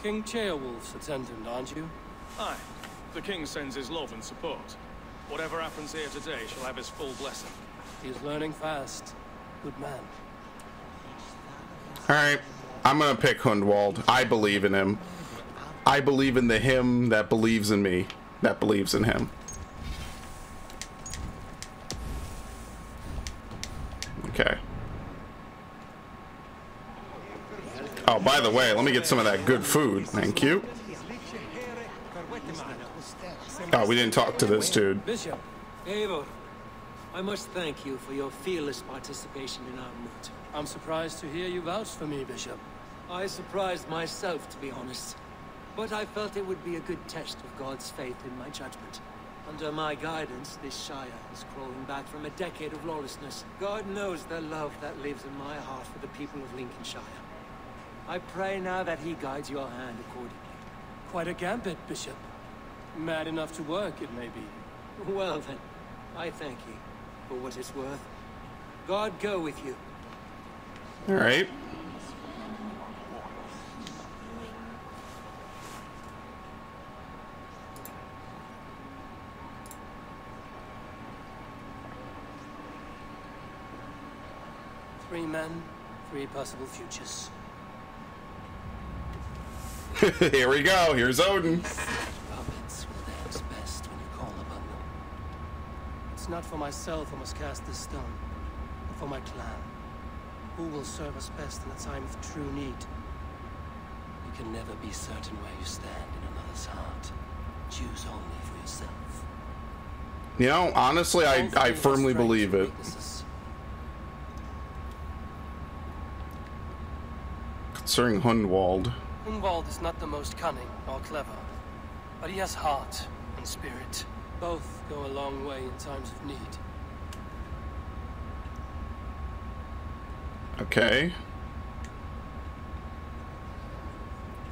[SPEAKER 1] King Ceolwulf's attendant, aren't you?
[SPEAKER 14] Aye. The king sends his love and support. Whatever happens here today shall have his full blessing.
[SPEAKER 1] He is learning fast. Good man.
[SPEAKER 2] Alright, I'm gonna pick Hundwald. I believe in him. I believe in the him that believes in me, that believes in him. Okay. Oh, by the way, let me get some of that good food. Thank you. Oh, we didn't talk to this dude.
[SPEAKER 8] Bishop, Eivor, I must thank you for your fearless participation in our moot.
[SPEAKER 1] I'm surprised to hear you vouch for me, Bishop.
[SPEAKER 8] I surprised myself, to be honest. But I felt it would be a good test of God's faith in my judgment. Under my guidance, this Shire is crawling back from a decade of lawlessness. God knows the love that lives in my heart for the people of Lincolnshire. I pray now that he guides your hand accordingly.
[SPEAKER 1] Quite a gambit, Bishop. Mad enough to work, it may be.
[SPEAKER 8] Well then, I thank you for what it's worth. God go with you.
[SPEAKER 2] All right.
[SPEAKER 1] Three men, three possible futures.
[SPEAKER 2] Here we go. Here's Odin.
[SPEAKER 1] Puppets will dance best when you call upon them. It's not for myself I must cast this stone, but for my clan. Who will serve us best in a time of true need? You can never be certain where you stand in another's heart. Choose only for yourself.
[SPEAKER 2] You know, honestly, I firmly believe it. Concerning Hundwald.
[SPEAKER 1] Hundwald is not the most cunning or clever, but he has heart and spirit. Both go a long way in times of need.
[SPEAKER 2] Okay.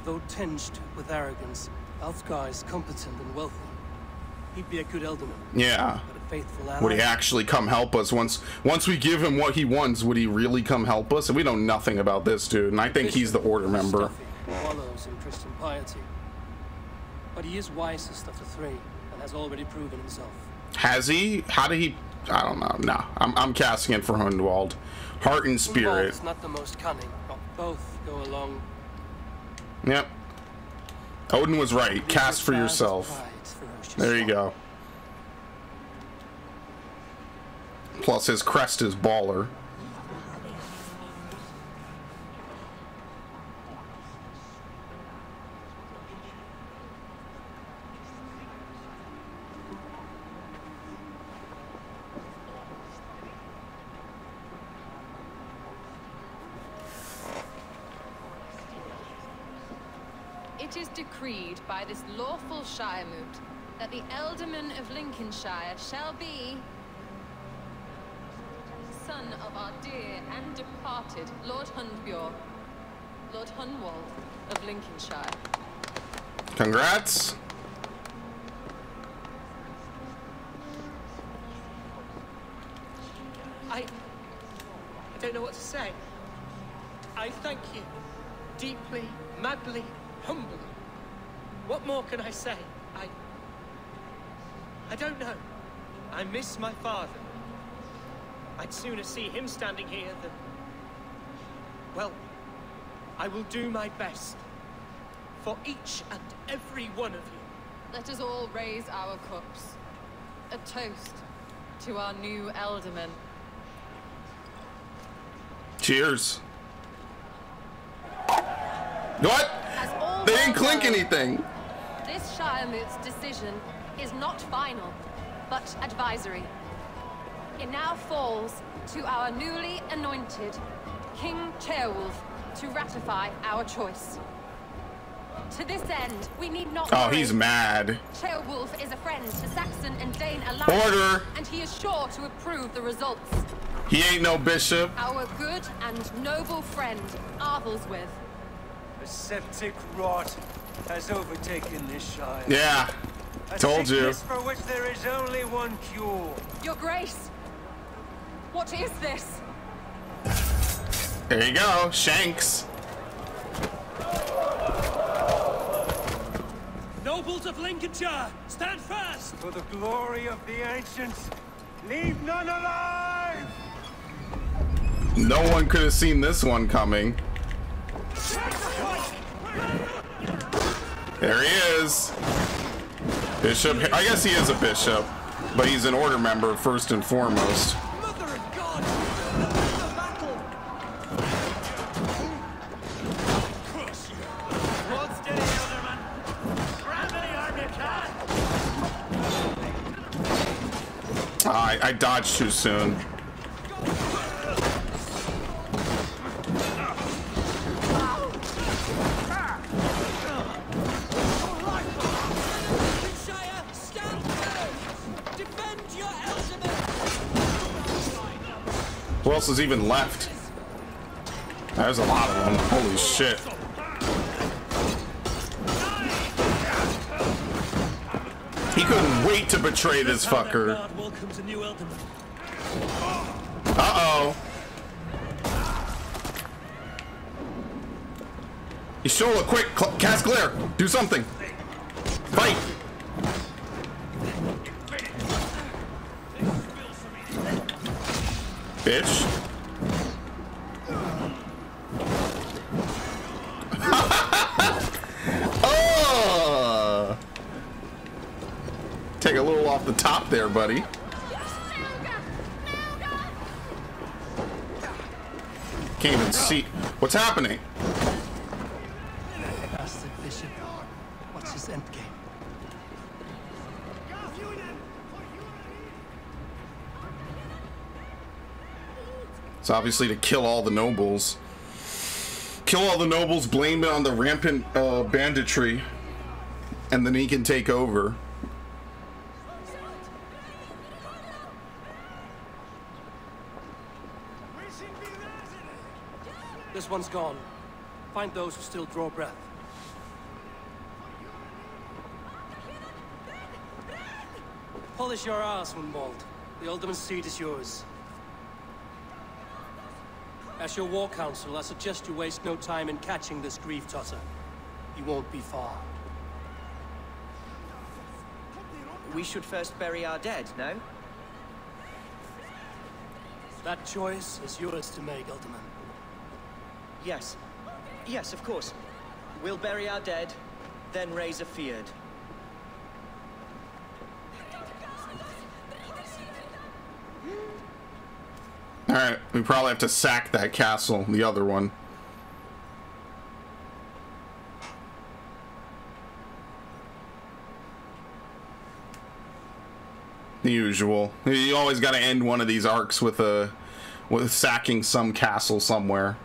[SPEAKER 1] Though tinged with arrogance, Alfgar is competent and wealthy. He'd be a good elderman.
[SPEAKER 2] Yeah.
[SPEAKER 1] But a faithful ally.
[SPEAKER 2] Would he actually come help us once we give him what he wants? Would he really come help us? And we know nothing about this dude, and I think he's the Order member.
[SPEAKER 1] Follows in Christian piety, but he is wisest of the three and has already proven himself.
[SPEAKER 2] Has he? How did he? I don't know. No, I'm casting it for Hundwald. Heart and spirit.
[SPEAKER 1] Hundwald is not the most cunning, but both go along.
[SPEAKER 2] Yep. Odin was right. Cast for yourself. There you go. Plus his crest is baller.
[SPEAKER 9] It is decreed by this lawful Shiremoot that the Ealdorman of Lincolnshire shall be son of our dear and departed Lord Hundbjorn, Lord Hunwald of Lincolnshire.
[SPEAKER 2] Congrats.
[SPEAKER 3] I don't know what to say. I thank you. Deeply, madly, humbly. What more can I say? I don't know. I miss my father. I'd sooner see him standing here than... Well, I will do my best. For each and every one of you.
[SPEAKER 9] Let us all raise our cups. A toast to our new Ealdorman.
[SPEAKER 2] Cheers. What? They didn't clink anything.
[SPEAKER 9] This Shiremoot's decision is not final, but advisory. It now falls to our newly anointed King Ceolwulf to ratify our choice. To this end, we need not worry.
[SPEAKER 2] He's mad.
[SPEAKER 9] Ceolwulf is a friend to Saxon and Dane alike.
[SPEAKER 2] Order!
[SPEAKER 9] And he is sure to approve the results.
[SPEAKER 2] He ain't no bishop.
[SPEAKER 9] Our good and noble friend, Arthelswith.
[SPEAKER 5] A septic rot has overtaken this shire.
[SPEAKER 2] Yeah, told you.
[SPEAKER 5] For which there is only one cure.
[SPEAKER 9] Your Grace, what is this?
[SPEAKER 2] There you go, Shanks.
[SPEAKER 3] Nobles of Lincolnshire, stand fast!
[SPEAKER 5] For the glory of the ancients, leave none alive!
[SPEAKER 2] No one could have seen this one coming. There he is. Bishop. I guess he is a bishop, but he's an order member first and foremost.
[SPEAKER 3] Mother of God! The battle! Hold steady, Ealdorman. Grab any arm you can!
[SPEAKER 2] I dodged too soon. Who else is even left? There's a lot of them. Holy shit. He couldn't wait to betray this fucker. Uh-oh. Ishola, quick! Cast glare! Do something! Fight! Bitch. Oh! Take a little off the top there, buddy. Can't even see. What's happening?
[SPEAKER 1] Bastard Bishop. What's his endgame?
[SPEAKER 2] It's obviously to kill all the nobles. Kill all the nobles, blame it on the rampant banditry, and then he can take over.
[SPEAKER 1] This one's gone. Find those who still draw breath. Polish your ass, Hunwald. The Alderman's seat is yours. As your war council, I suggest you waste no time in catching this grief tosser. He won't be far.
[SPEAKER 3] We should first bury our dead, no?
[SPEAKER 1] That choice is yours to make, Alderman.
[SPEAKER 3] Yes. Yes, of course. We'll bury our dead, then raise a feared.
[SPEAKER 2] Alright, we probably have to sack that castle, the other one. The usual. You always gotta end one of these arcs with sacking some castle somewhere.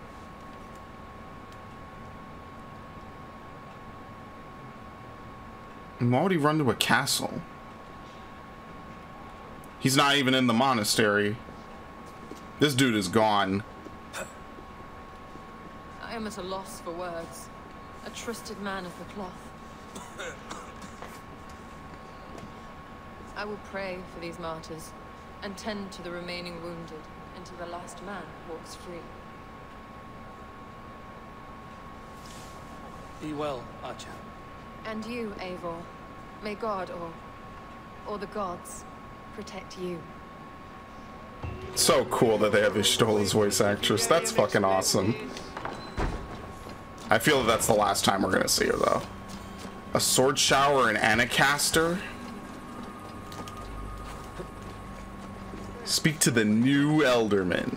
[SPEAKER 2] And why would he run to a castle? He's not even in the monastery. This dude is gone.
[SPEAKER 9] I am at a loss for words. A trusted man of the cloth. I will pray for these martyrs and tend to the remaining wounded until the last man walks free.
[SPEAKER 1] Be well, Archer.
[SPEAKER 9] And you, Eivor. May God or the gods protect you.
[SPEAKER 2] So cool that they have Ishtola's voice actress. That's fucking awesome. I feel that that's the last time we're gonna see her, though. A sword shower and Anacaster? Speak to the new Elderman.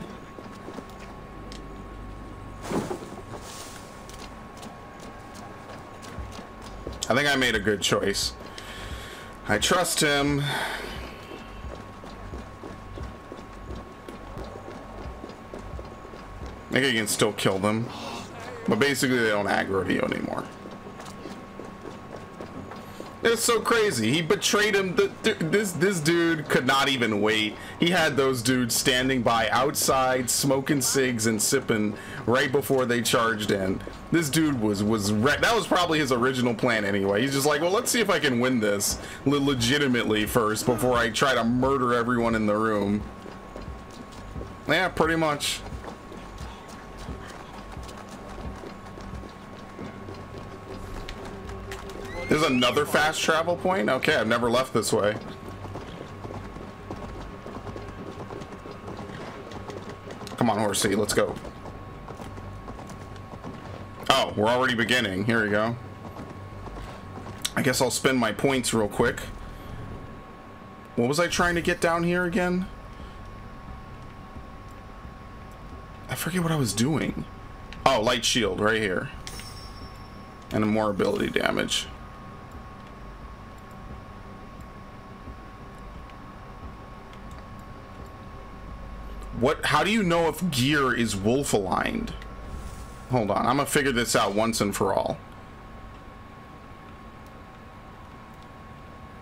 [SPEAKER 2] I think I made a good choice. I trust him. I think I can still kill them. But basically they don't aggro to you anymore. It's so crazy. He betrayed him. This dude could not even wait. He had those dudes standing by outside, smoking cigs and sipping right before they charged in. This dude was that was probably his original plan anyway. He's just like, well, let's see if I can win this legitimately first before I try to murder everyone in the room. Yeah, pretty much. There's another fast travel point? Okay, I've never left this way. Come on, horsey, let's go. Oh, we're already beginning. Here we go. I guess I'll spend my points real quick. What was I trying to get down here again? I forget what I was doing. Oh, light shield right here. And more ability damage. How do you know if gear is wolf aligned? Hold on, I'm gonna figure this out once and for all.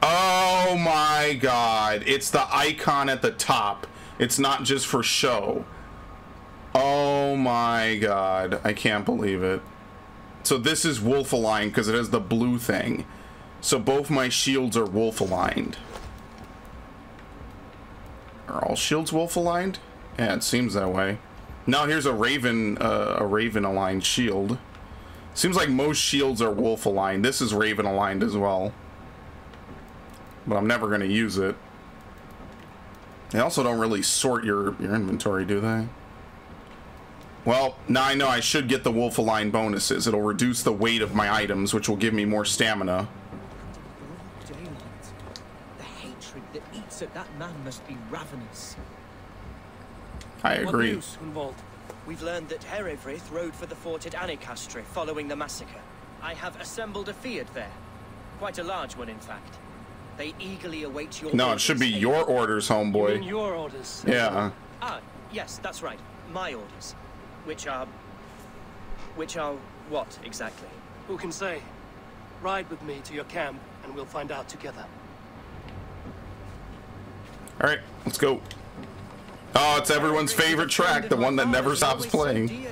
[SPEAKER 2] Oh my god, it's the icon at the top. It's not just for show. Oh my god, I can't believe it. So this is wolf aligned because it has the blue thing. So both my shields are wolf aligned. Are all shields wolf aligned? Yeah, it seems that way. Now here's a raven aligned shield. Seems like most shields are wolf aligned. This is raven aligned as well. But I'm never gonna use it. They also don't really sort your inventory, do they? Well, now I know I should get the wolf aligned bonuses. It'll reduce the weight of my items, which will give me more stamina.
[SPEAKER 3] The hatred that eats at that man must be ravenous.
[SPEAKER 2] I agree.
[SPEAKER 3] What news, Hunwald? We've learned that Herefrith rode for the fort at Anacastre following the massacre. I have assembled a feard there. Quite a large one, in fact. They eagerly await your
[SPEAKER 2] No, it should be your orders, homeboy.
[SPEAKER 1] You mean your orders?
[SPEAKER 2] Yeah.
[SPEAKER 3] Ah, Yes, that's right. My orders. Which are what, exactly?
[SPEAKER 1] Who can say? Ride with me to your camp, and we'll find out together.
[SPEAKER 2] Alright, let's go. Oh, it's everyone's favorite track, the one that never stops playing.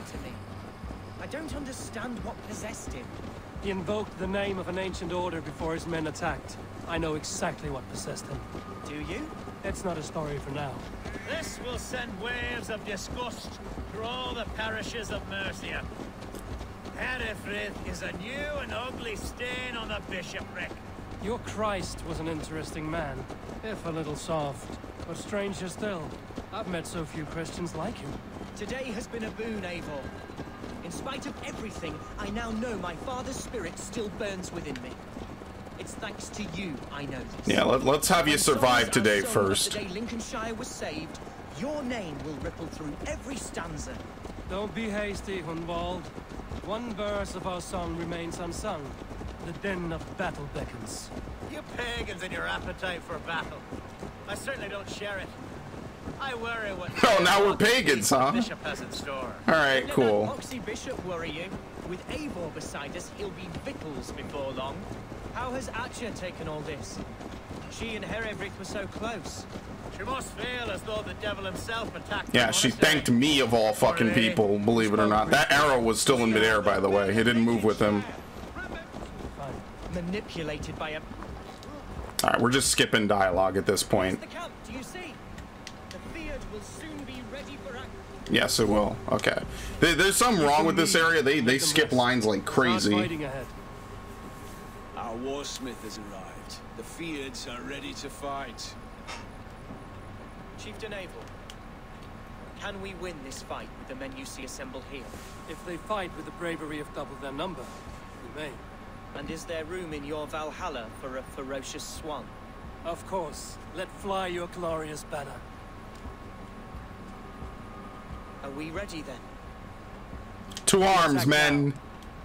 [SPEAKER 3] I don't understand what possessed him.
[SPEAKER 1] He invoked the name of an ancient order before his men attacked. I know exactly what possessed him.
[SPEAKER 3] Do you?
[SPEAKER 1] It's not a story for now.
[SPEAKER 4] This will send waves of disgust through all the parishes of Mercia. Herefrith is a new and ugly stain on the bishopric.
[SPEAKER 1] Your Christ was an interesting man, if a little soft. But stranger still, I've met so few Christians like him.
[SPEAKER 3] Today has been a boon, Eivor. In spite of everything, I now know my father's spirit still burns within me. It's thanks to you I know this.
[SPEAKER 2] Yeah, let's have you survive today first.
[SPEAKER 3] The day Lincolnshire was saved, your name will ripple through every stanza.
[SPEAKER 1] Don't be hasty, Hunwald. One verse of our song remains unsung. The din of battle beckons.
[SPEAKER 4] You pagans and your appetite for battle. I certainly don't share it. I worry what...
[SPEAKER 2] Oh, now we're pagans, huh?
[SPEAKER 4] Bishop has in store.
[SPEAKER 2] Alright, cool.
[SPEAKER 3] Foxy Bishop worry you? With Eivor beside us, he'll be victuals before long. How has Atcha taken all this? She and Herevrik were so close.
[SPEAKER 4] She must feel as though the devil himself attacked.
[SPEAKER 2] Yeah, she thanked me of all fucking people, believe it or not. That arrow was still in midair, by the way. It didn't move with him.
[SPEAKER 3] Manipulated by a...
[SPEAKER 2] Alright, we're just skipping dialogue at this point.
[SPEAKER 3] The camp, do you see? The Fiat will soon be ready for action.
[SPEAKER 2] Yes, it will. Okay. There's something wrong with this area. They skip lines like crazy.
[SPEAKER 15] Our warsmith has arrived. The Fiats are ready to fight.
[SPEAKER 3] Chieftain Eivor, can we win this fight with the men you see assembled here?
[SPEAKER 1] If they fight with the bravery of double their number, we may.
[SPEAKER 3] And is there room in your Valhalla for a ferocious swan?
[SPEAKER 1] Of course. Let fly your glorious banner.
[SPEAKER 3] Are we ready then?
[SPEAKER 2] To arms, men!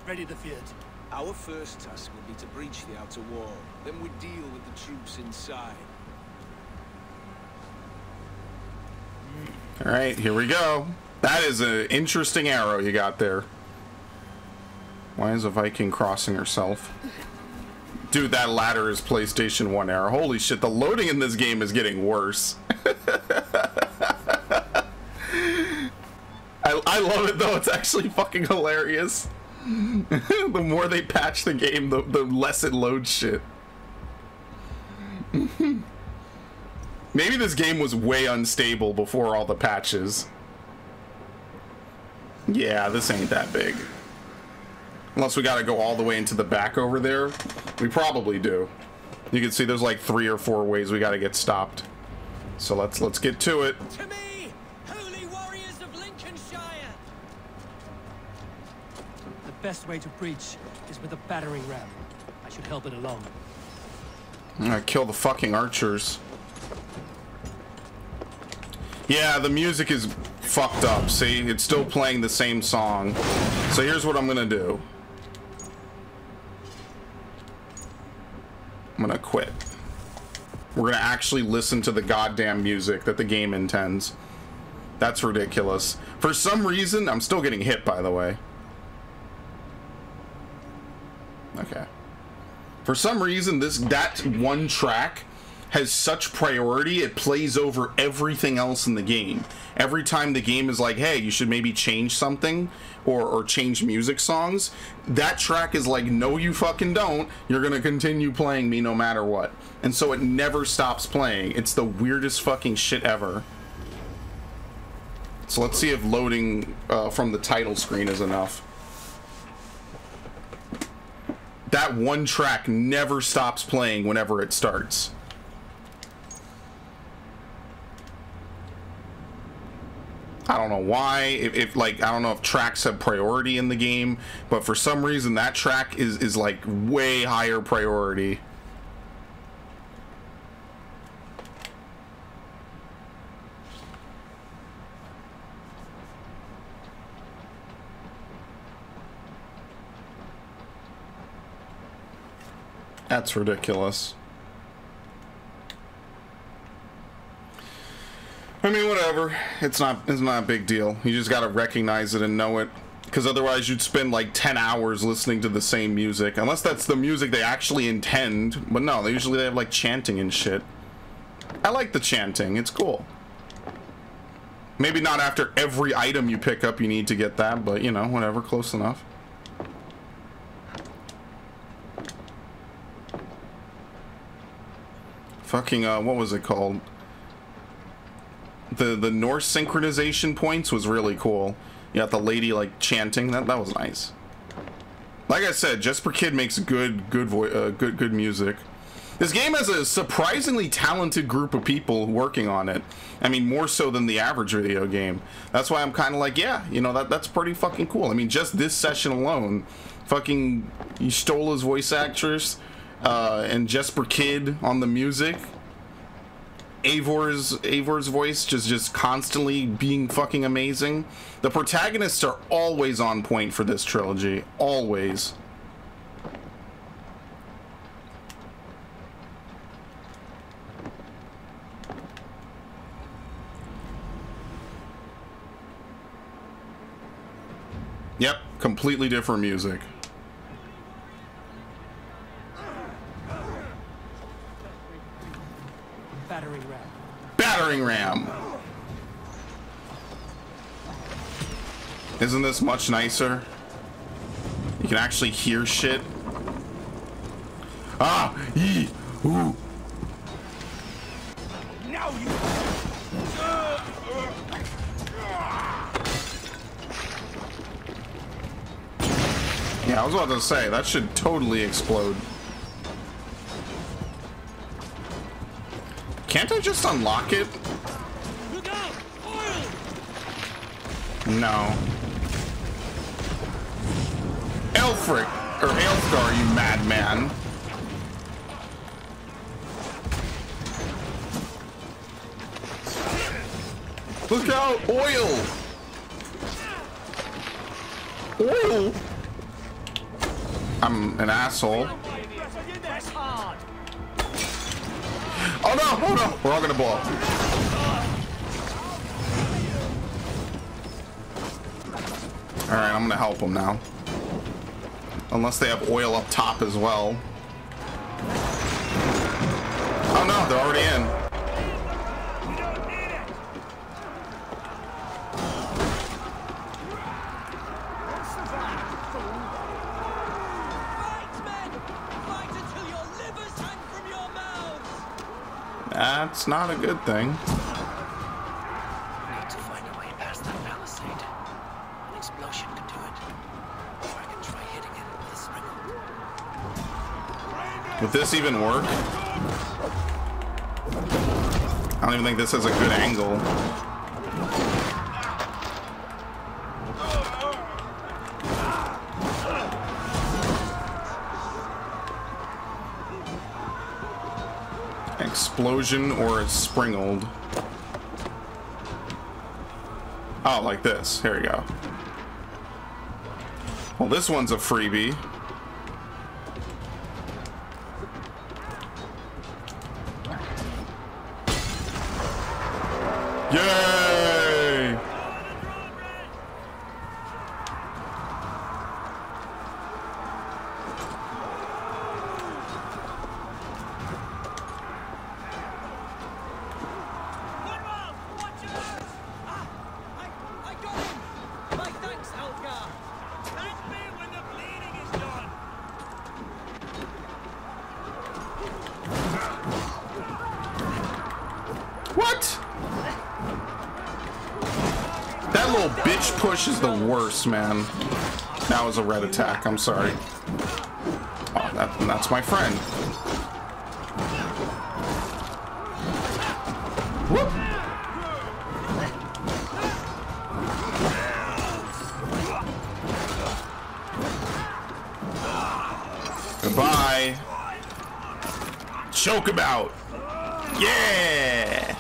[SPEAKER 1] Ready the Fiat.
[SPEAKER 15] Our first task will be to breach the outer wall. Then we deal with the troops inside.
[SPEAKER 2] Alright, here we go. That is an interesting arrow you got there. Why is a Viking crossing herself? Dude, that ladder is PlayStation 1 arrow. Holy shit, the loading in this game is getting worse. I love it though, it's actually fucking hilarious. The more they patch the game, the less it loads shit. Maybe this game was way unstable before all the patches. Yeah, this ain't that big. Unless we gotta go all the way into the back over there. We probably do. You can see there's like 3 or 4 ways we gotta get stopped. So let's get to it.
[SPEAKER 3] To me, holy warriors of Lincolnshire!
[SPEAKER 1] The best way to breach is with a battering ram. I should help it along.
[SPEAKER 2] I'm gonna kill the fucking archers. Yeah, the music is fucked up. See, it's still playing the same song. So here's what I'm gonna do. I'm gonna quit. We're gonna actually listen to the goddamn music that the game intends. That's ridiculous. For some reason, I'm still getting hit, by the way. Okay. For some reason, that one track has such priority, it plays over everything else in the game. Every time the game is like, hey, you should maybe change something or change music songs, that track is like, no you fucking don't, you're gonna continue playing me no matter what. And so it never stops playing. It's the weirdest fucking shit ever. So let's see if loading from the title screen is enough. That one track never stops playing whenever it starts. I don't know why, if like, I don't know if tracks have priority in the game, but for some reason that track is like way higher priority. That's ridiculous. I mean, whatever. whatever. It's not a big deal. You just gotta recognize it and know it. Because otherwise you'd spend like 10 hours listening to the same music. Unless that's the music they actually intend. But no, they usually have like chanting and shit. I like the chanting. It's cool. Maybe not after every item you pick up you need to get that. But, you know, whatever. Close enough. Fucking, what was it called? The Norse synchronization points was really cool. You got the lady like chanting. That was nice. Like I said, Jesper Kid makes good music. This game has a surprisingly talented group of people working on it. I mean, more so than the average video game. That's why I'm kind of like, yeah, you know, that's pretty fucking cool. I mean, just this session alone, fucking Stola's voice actress, and Jesper Kid on the music. Eivor's voice just constantly being fucking amazing. The protagonists are always on point for this trilogy. Always. Yep, completely different music. Battering ram. Isn't this much nicer? You can actually hear shit. Ah, yee, ooh.
[SPEAKER 5] Now you.
[SPEAKER 2] Yeah, I was about to say that should totally explode. Can't I just unlock it?
[SPEAKER 5] Look out! Oil!
[SPEAKER 2] No. Elfric, or Elfgar, you madman. Look out! Oil! Oil! I'm an asshole. Oh no! Oh no! We're all gonna blow up. Alright, I'm gonna help them now. Unless they have oil up top as well. Oh no, they're already in. That's not a good thing.
[SPEAKER 1] Need to find a way past that palisade. An explosion could do it. Or I can try hitting it with a springle.
[SPEAKER 2] Would this even work? I don't even think this has a good angle. Explosion or it's springled. Oh, like this. Here we go. Well, this one's a freebie. Yay! Push is the worst, man. That was a red attack. I'm sorry. Oh, that's my friend. Whoop. Goodbye. Choke about. Yeah.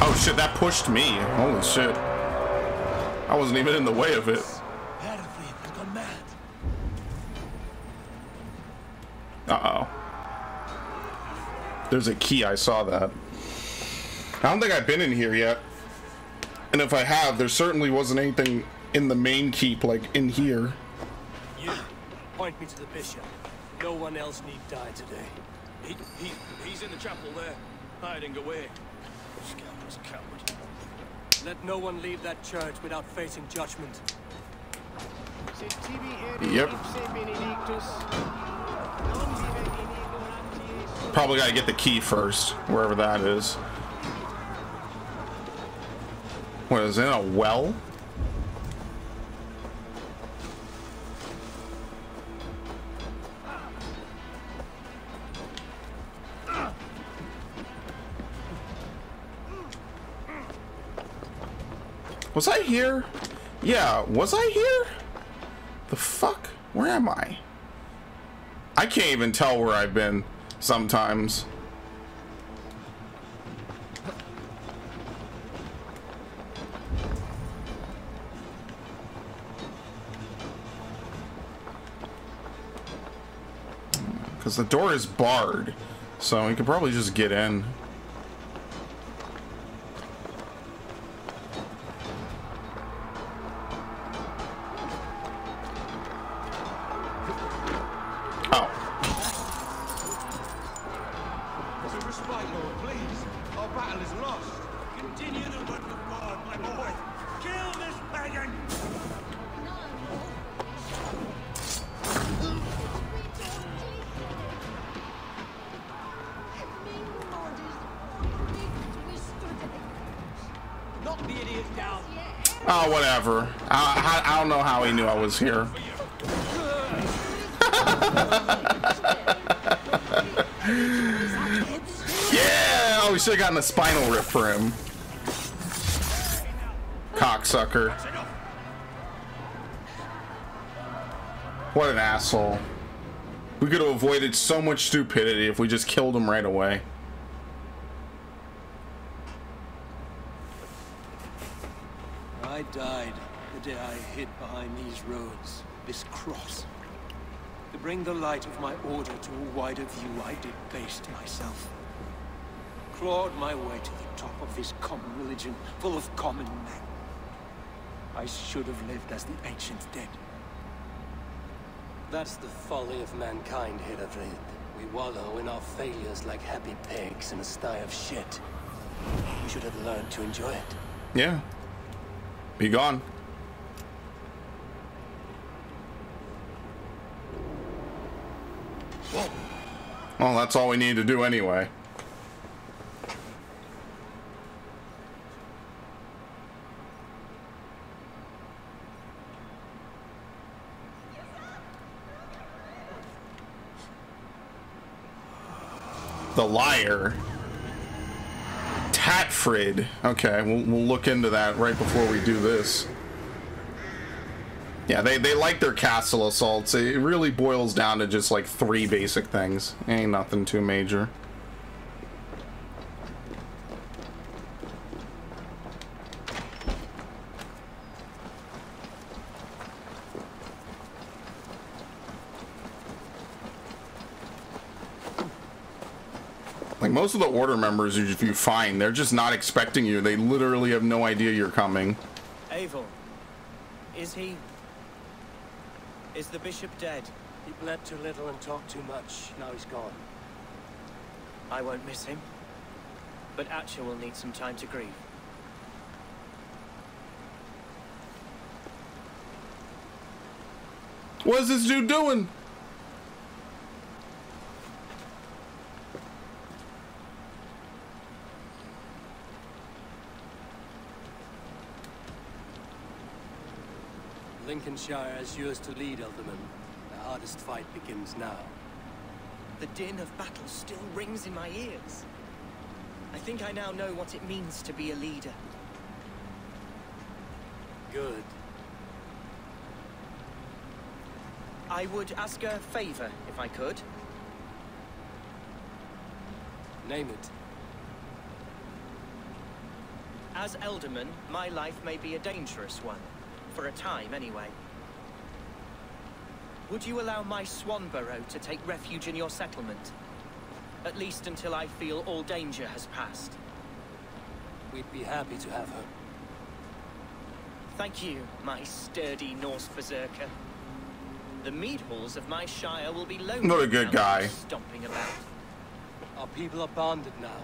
[SPEAKER 2] Oh shit, that pushed me. Holy shit. I wasn't even in the way of it. Uh-oh. There's a key, I saw that. I don't think I've been in here yet. And if I have, there certainly wasn't anything in the main keep, like in here.
[SPEAKER 1] You, point me to the bishop. No one else need die today.
[SPEAKER 14] He's in the chapel there, hiding away.
[SPEAKER 1] Scoundrel's coward. Let no one leave that church without facing judgment.
[SPEAKER 2] Yep. Probably gotta get the key first, wherever that is. What is it, a well? Was I here? Yeah, was I here? The fuck? Where am I? I can't even tell where I've been sometimes. Because the door is barred, so we could probably just get in. Oh, whatever. I don't know how he knew I was here. Yeah! Oh, we should have gotten a spinal rip for him. Cocksucker. What an asshole. We could have avoided so much stupidity if we just killed him right away.
[SPEAKER 1] I died the day I hid behind these roads, this cross. To bring the light of my order to a wider view, I debased myself. Clawed my way to the top of this common religion, full of common men. I should have lived as the ancient dead. That's the folly of mankind, Hedavrid. We wallow in our failures like happy pigs in a sty of shit. We should have learned to enjoy it.
[SPEAKER 2] Yeah. Be gone. Well, that's all we need to do anyway. The liar. Tatfrid. Okay, we'll look into that right before we do this. Yeah, they like their castle assaults. It really boils down to just like 3 basic things. Ain't nothing too major. Like most of the order members if you find, they're just not expecting you. They literally have no idea you're coming.
[SPEAKER 3] Eivor, is he... is the bishop dead?
[SPEAKER 1] He bled too little and talked too much. Now he's gone.
[SPEAKER 3] I won't miss him. But Atcha will need some time to grieve.
[SPEAKER 2] What is this dude doing?
[SPEAKER 1] Lincolnshire has yours to lead, Elderman. The hardest fight begins now.
[SPEAKER 3] The din of battle still rings in my ears. I think I now know what it means to be a leader.
[SPEAKER 1] Good.
[SPEAKER 3] I would ask a favor, if I could.
[SPEAKER 1] Name it.
[SPEAKER 3] As Elderman, my life may be a dangerous one. For a time, anyway. Would you allow my Swanborough to take refuge in your settlement? At least until I feel all danger has passed.
[SPEAKER 1] We'd be happy to have her.
[SPEAKER 3] Thank you, my sturdy Norse berserker. The mead halls of my shire will be lonely.
[SPEAKER 2] What a good guy.
[SPEAKER 3] Stomping about.
[SPEAKER 1] Our people are bonded now.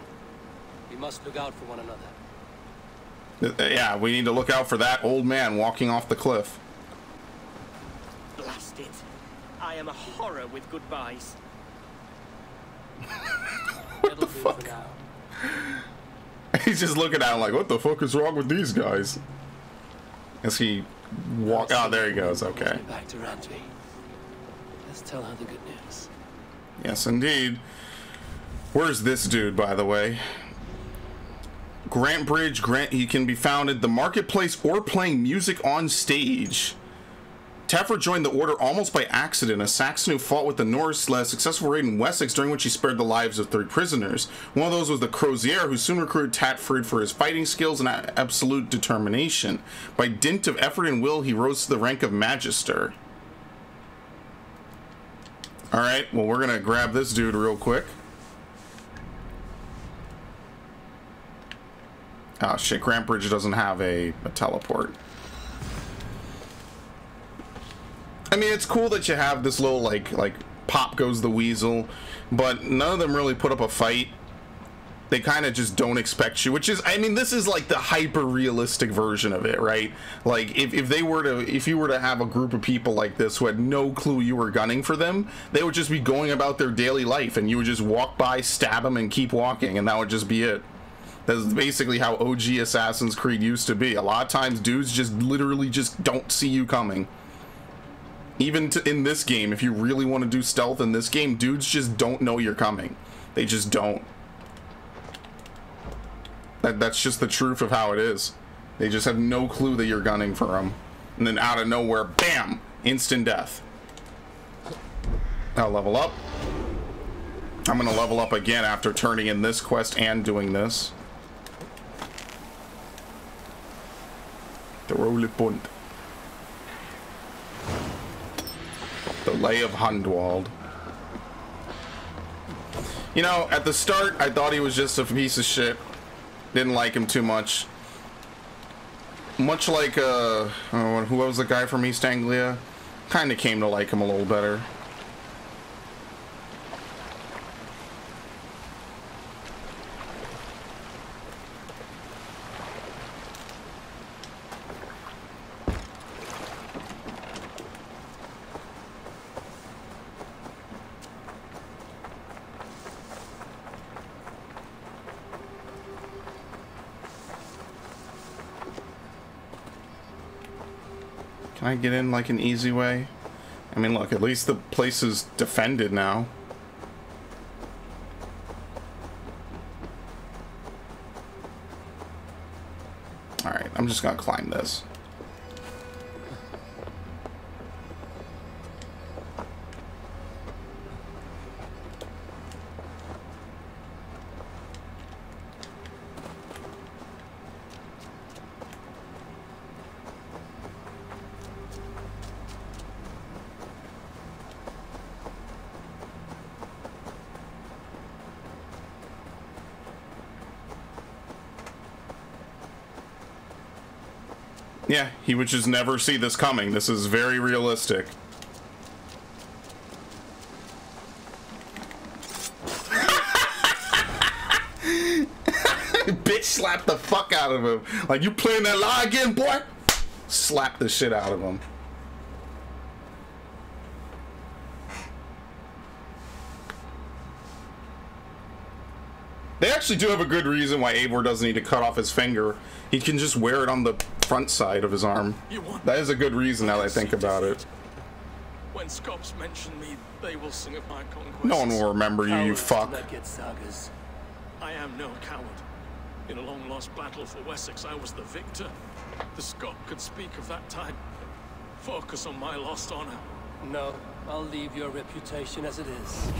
[SPEAKER 1] We must look out for one another.
[SPEAKER 2] Yeah, we need to look out for that old man walking off the cliff.
[SPEAKER 3] Blast it. I am a horror with goodbyes.
[SPEAKER 2] What the fuck? He's just looking at him like, what the fuck is wrong with these guys? As he walk, oh, there he goes. Okay.
[SPEAKER 1] Back to Rantby. Let's tell her the good news.
[SPEAKER 2] Yes, indeed. Where's this dude, by the way? Grant Bridge. Grant. He can be found at the marketplace or playing music on stage. Taffer joined the order almost by accident, a Saxon who fought with the Norse, led a successful raid in Wessex during which he spared the lives of 3 prisoners. One of those was the Crozier, who soon recruited Tatfrid for his fighting skills and absolute determination. By dint of effort and will, he rose to the rank of Magister. Alright, well, we're gonna grab this dude real quick. Oh shit, Grant Bridge doesn't have a teleport. I mean, it's cool that you have this little, like pop goes the weasel, but none of them really put up a fight. They kind of just don't expect you, which is, I mean, this is like the hyper-realistic version of it, right? Like, if you were to have a group of people like this who had no clue you were gunning for them, they would just be going about their daily life, and you would just walk by, stab them, and keep walking, and that would just be it. That's basically how OG Assassin's Creed used to be. A lot of times, dudes just literally just don't see you coming. Even in this game, if you really want to do stealth in this game, dudes just don't know you're coming. They just don't. That's just the truth of how it is. They just have no clue that you're gunning for them. And then out of nowhere, bam! Instant death. I'll level up. I'm gonna level up again after turning in this quest and doing this. The Roly Punt. The Lay of Hundwald. You know, at the start, I thought he was just a piece of shit. Didn't like him too much. Much like, who was the guy from East Anglia? Kind of came to like him a little better. Can I get in like an easy way? I mean, look, at least the place is defended now. Alright, I'm just gonna climb this. Yeah, he would just never see this coming. This is very realistic. Bitch slapped the fuck out of him. Like, you playing that lie again, boy? Slap the shit out of him. They actually do have a good reason why Eivor doesn't need to cut off his finger. He can just wear it on the front side of his arm. That is a good reason now that I think about it.
[SPEAKER 14] When Scops mention me, they will sing of my conquest.
[SPEAKER 2] No one will remember you, you fuck.
[SPEAKER 14] I am no coward. In a long-lost battle for Wessex, I was the victor. The Scot could speak of that time. Focus on my lost honor.
[SPEAKER 1] No, I'll leave your reputation as it is.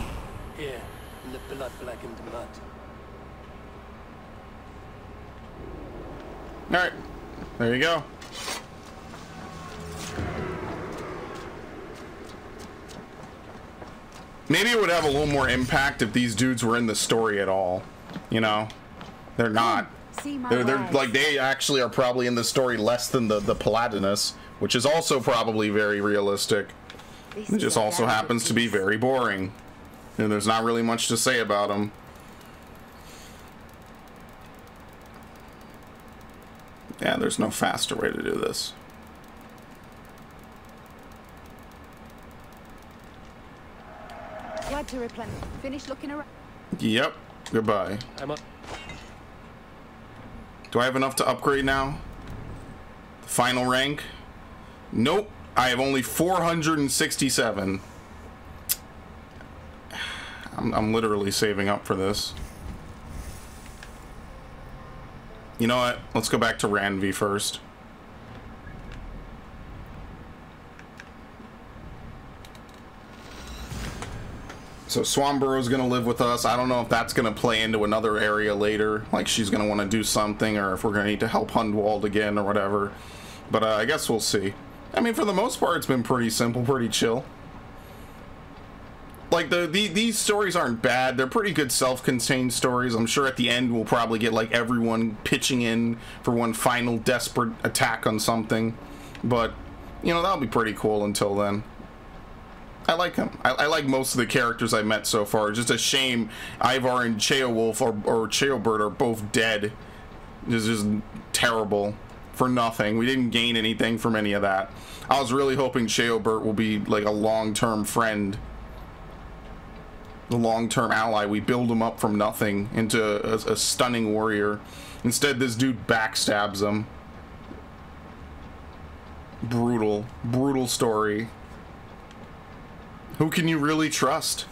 [SPEAKER 1] Here, in the blood-blackened mud.
[SPEAKER 2] Alright, there you go. Maybe it would have a little more impact if these dudes were in the story at all. You know? They're not. They're like, they actually are probably in the story less than the Paladinus, which is also probably very realistic. It just also happens to be very boring. And there's not really much to say about them. Yeah, there's no faster way to do this.
[SPEAKER 16] Glad to replenish. Finish looking around.
[SPEAKER 2] Yep. Goodbye. Do I have enough to upgrade now? The final rank? Nope. I have only 467. I'm literally saving up for this. You know what? Let's go back to Ranvi first. So Swamborough's gonna live with us. I don't know if that's gonna play into another area later, like she's gonna want to do something, or if we're gonna need to help Hundwald again or whatever. But I guess we'll see. I mean, for the most part, it's been pretty simple, pretty chill. Like, these stories aren't bad. They're pretty good self-contained stories. I'm sure at the end we'll probably get, like, everyone pitching in for one final desperate attack on something. But, you know, that'll be pretty cool until then. I like him. I like most of the characters I've met so far. Just a shame Ivar and Ceolwulf or Ceolbert are both dead. It's just terrible. For nothing. We didn't gain anything from any of that. I was really hoping Ceolbert will be like a long-term friend. The long-term ally. We build him up from nothing into a stunning warrior. Instead, this dude backstabs him. Brutal. Brutal story. Who can you really trust?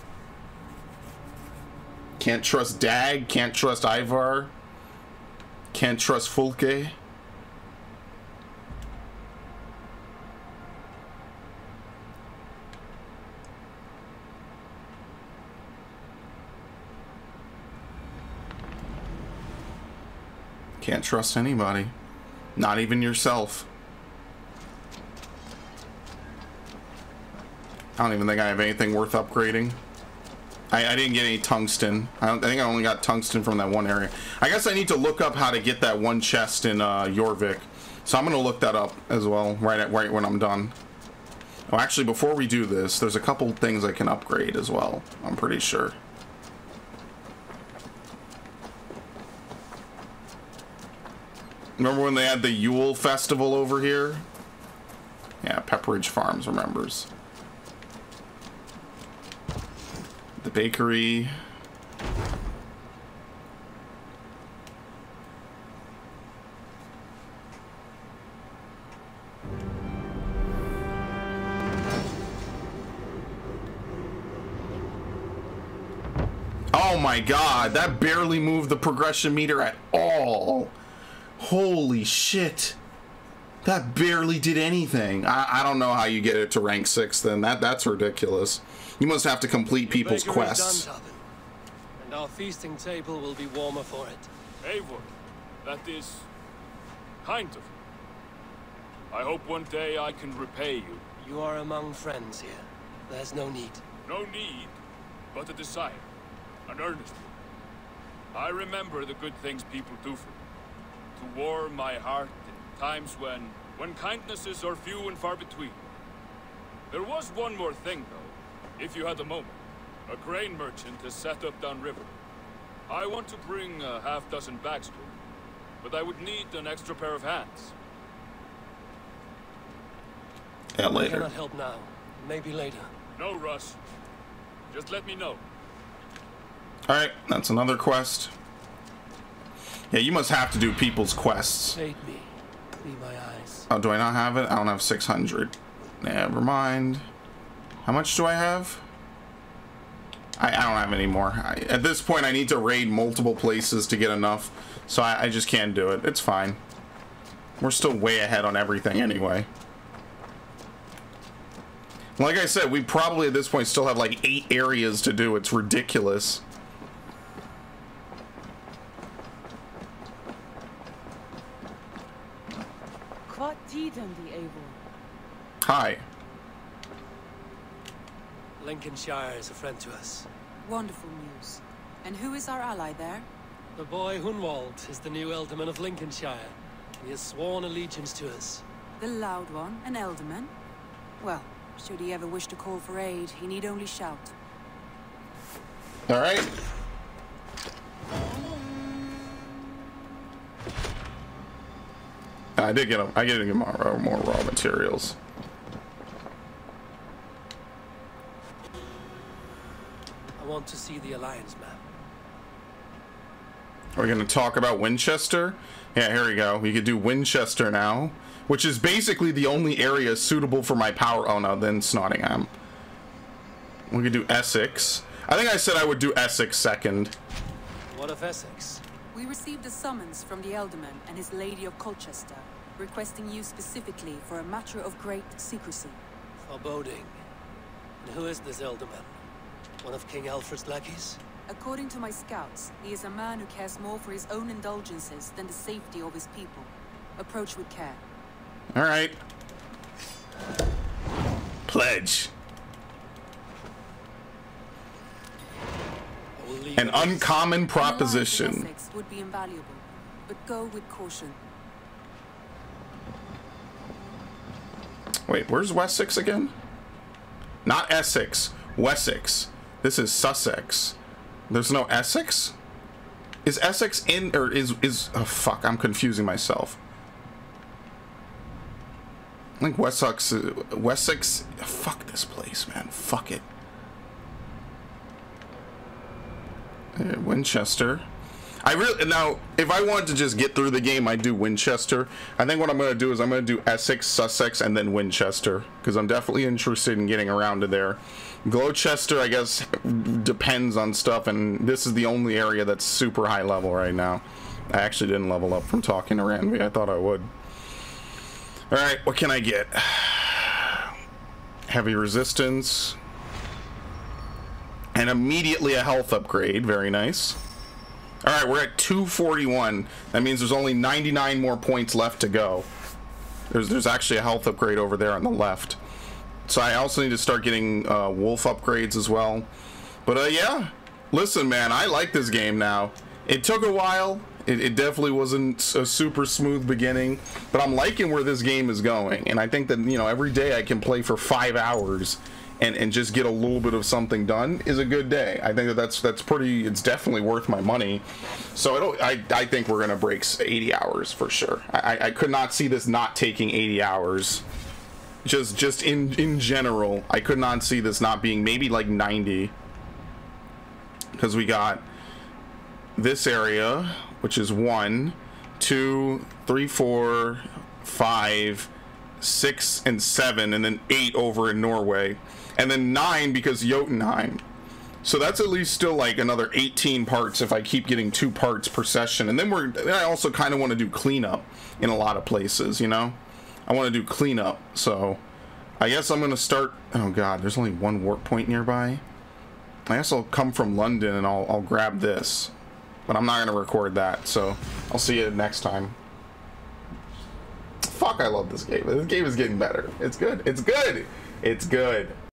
[SPEAKER 2] Can't trust Dag. Can't trust Ivar. Can't trust Fulke. Can't trust anybody. Not even yourself. I don't even think I have anything worth upgrading. I didn't get any tungsten. I think I only got tungsten from that one area. I guess I need to look up how to get that one chest in Jorvik. So I'm going to look that up as well right when I'm done. Oh, actually, before we do this, there's a couple things I can upgrade as well. I'm pretty sure. Remember when they had the Yule festival over here? Yeah, Pepperidge Farms remembers. The bakery. Oh my god, that barely moved the progression meter at all. Holy shit. That barely did anything. I don't know how you get it to rank 6 then. That's ridiculous. You must have to complete people's quests.
[SPEAKER 1] Done, and our feasting table will be warmer for it.
[SPEAKER 17] Eivor, that is kind of you. I hope one day I can repay you.
[SPEAKER 1] You are among friends here. There's no need.
[SPEAKER 17] No need, but a desire. An earnest one. I remember the good things people do for me. To warm my heart in times when kindnesses are few and far between. There was one more thing, though, if you had a moment. A grain merchant is set up downriver. I want to bring a half-dozen bags to him, but I would need an extra pair of hands.
[SPEAKER 2] Yeah, later.
[SPEAKER 1] I cannot help now. Maybe later.
[SPEAKER 17] No rush. Just let me know.
[SPEAKER 2] Alright, that's another quest. Yeah, you must have to do people's quests.
[SPEAKER 1] Aid me. Be my eyes.
[SPEAKER 2] Oh, do I not have it? I don't have 600. Never mind. How much do I have? I don't have any more. At this point, I need to raid multiple places to get enough. So I just can't do it. It's fine. We're still way ahead on everything anyway. Like I said, we probably at this point still have like 8 areas to do. It's ridiculous.
[SPEAKER 16] What did the Eivor?
[SPEAKER 2] Hi.
[SPEAKER 1] Lincolnshire is a friend to us.
[SPEAKER 18] Wonderful news. And who is our ally there?
[SPEAKER 1] The boy Hunwald is the new Ealdorman of Lincolnshire. He has sworn allegiance to us.
[SPEAKER 18] The loud one, an Ealdorman? Well, should he ever wish to call for aid, he need only shout.
[SPEAKER 2] All right. I did get more raw materials.
[SPEAKER 1] I want to see the Alliance map.
[SPEAKER 2] We're gonna talk about Winchester. Yeah, here we go. We could do Winchester now, which is basically the only area suitable for my power. Oh no, then it's Nottingham. We could do Essex. I think I said I would do Essex second.
[SPEAKER 1] What of Essex?
[SPEAKER 18] We received a summons from the Ealdorman and his Lady of Colchester, requesting you specifically for a matter of great secrecy.
[SPEAKER 1] Foreboding. And who is this Ealdorman? One of King Alfred's lackeys?
[SPEAKER 18] According to my scouts, he is a man who cares more for his own indulgences than the safety of his people. Approach with care.
[SPEAKER 2] All right. Pledge. An uncommon proposition.
[SPEAKER 18] Essex would be invaluable, but go with caution.
[SPEAKER 2] Wait, where's Wessex again? Not Essex, Wessex. This is Sussex. There's no Essex? Is Essex in, or is oh fuck, I'm confusing myself. I think Wessex, fuck this place, man, fuck it. Winchester. Now, if I wanted to just get through the game, I'd do Winchester. I think what I'm going to do is I'm going to do Essex, Sussex, and then Winchester, because I'm definitely interested in getting around to there. Gloucester, I guess, depends on stuff, and this is the only area that's super high level right now. I actually didn't level up from talking to Ranby. I thought I would. Alright, what can I get? Heavy resistance. And immediately a health upgrade. Very nice. Alright, we're at 241. That means there's only 99 more points left to go. There's actually a health upgrade over there on the left. So I also need to start getting wolf upgrades as well. But yeah, listen, man, I like this game now. It took a while. It definitely wasn't a super smooth beginning, but I'm liking where this game is going. And I think that, you know, every day I can play for 5 hours and just get a little bit of something done is a good day. I think that that's pretty, it's definitely worth my money. So I think we're gonna break 80 hours for sure. I could not see this not taking 80 hours. Just in general, I could not see this not being maybe like 90, because we got this area, which is 1, 2, 3, 4, 5, 6, and 7, and then 8 over in Norway, and then 9 because Jotunheim. So that's at least still like another 18 parts if I keep getting 2 parts per session. And then I also kind of want to do cleanup in a lot of places, you know? I want to do cleanup, so I guess I'm going to start. Oh god, there's only 1 warp point nearby. I guess I'll come from London and I'll grab this, but I'm not going to record that, so I'll see you next time. Fuck, I love this game. This game is getting better. It's good. It's good. It's good.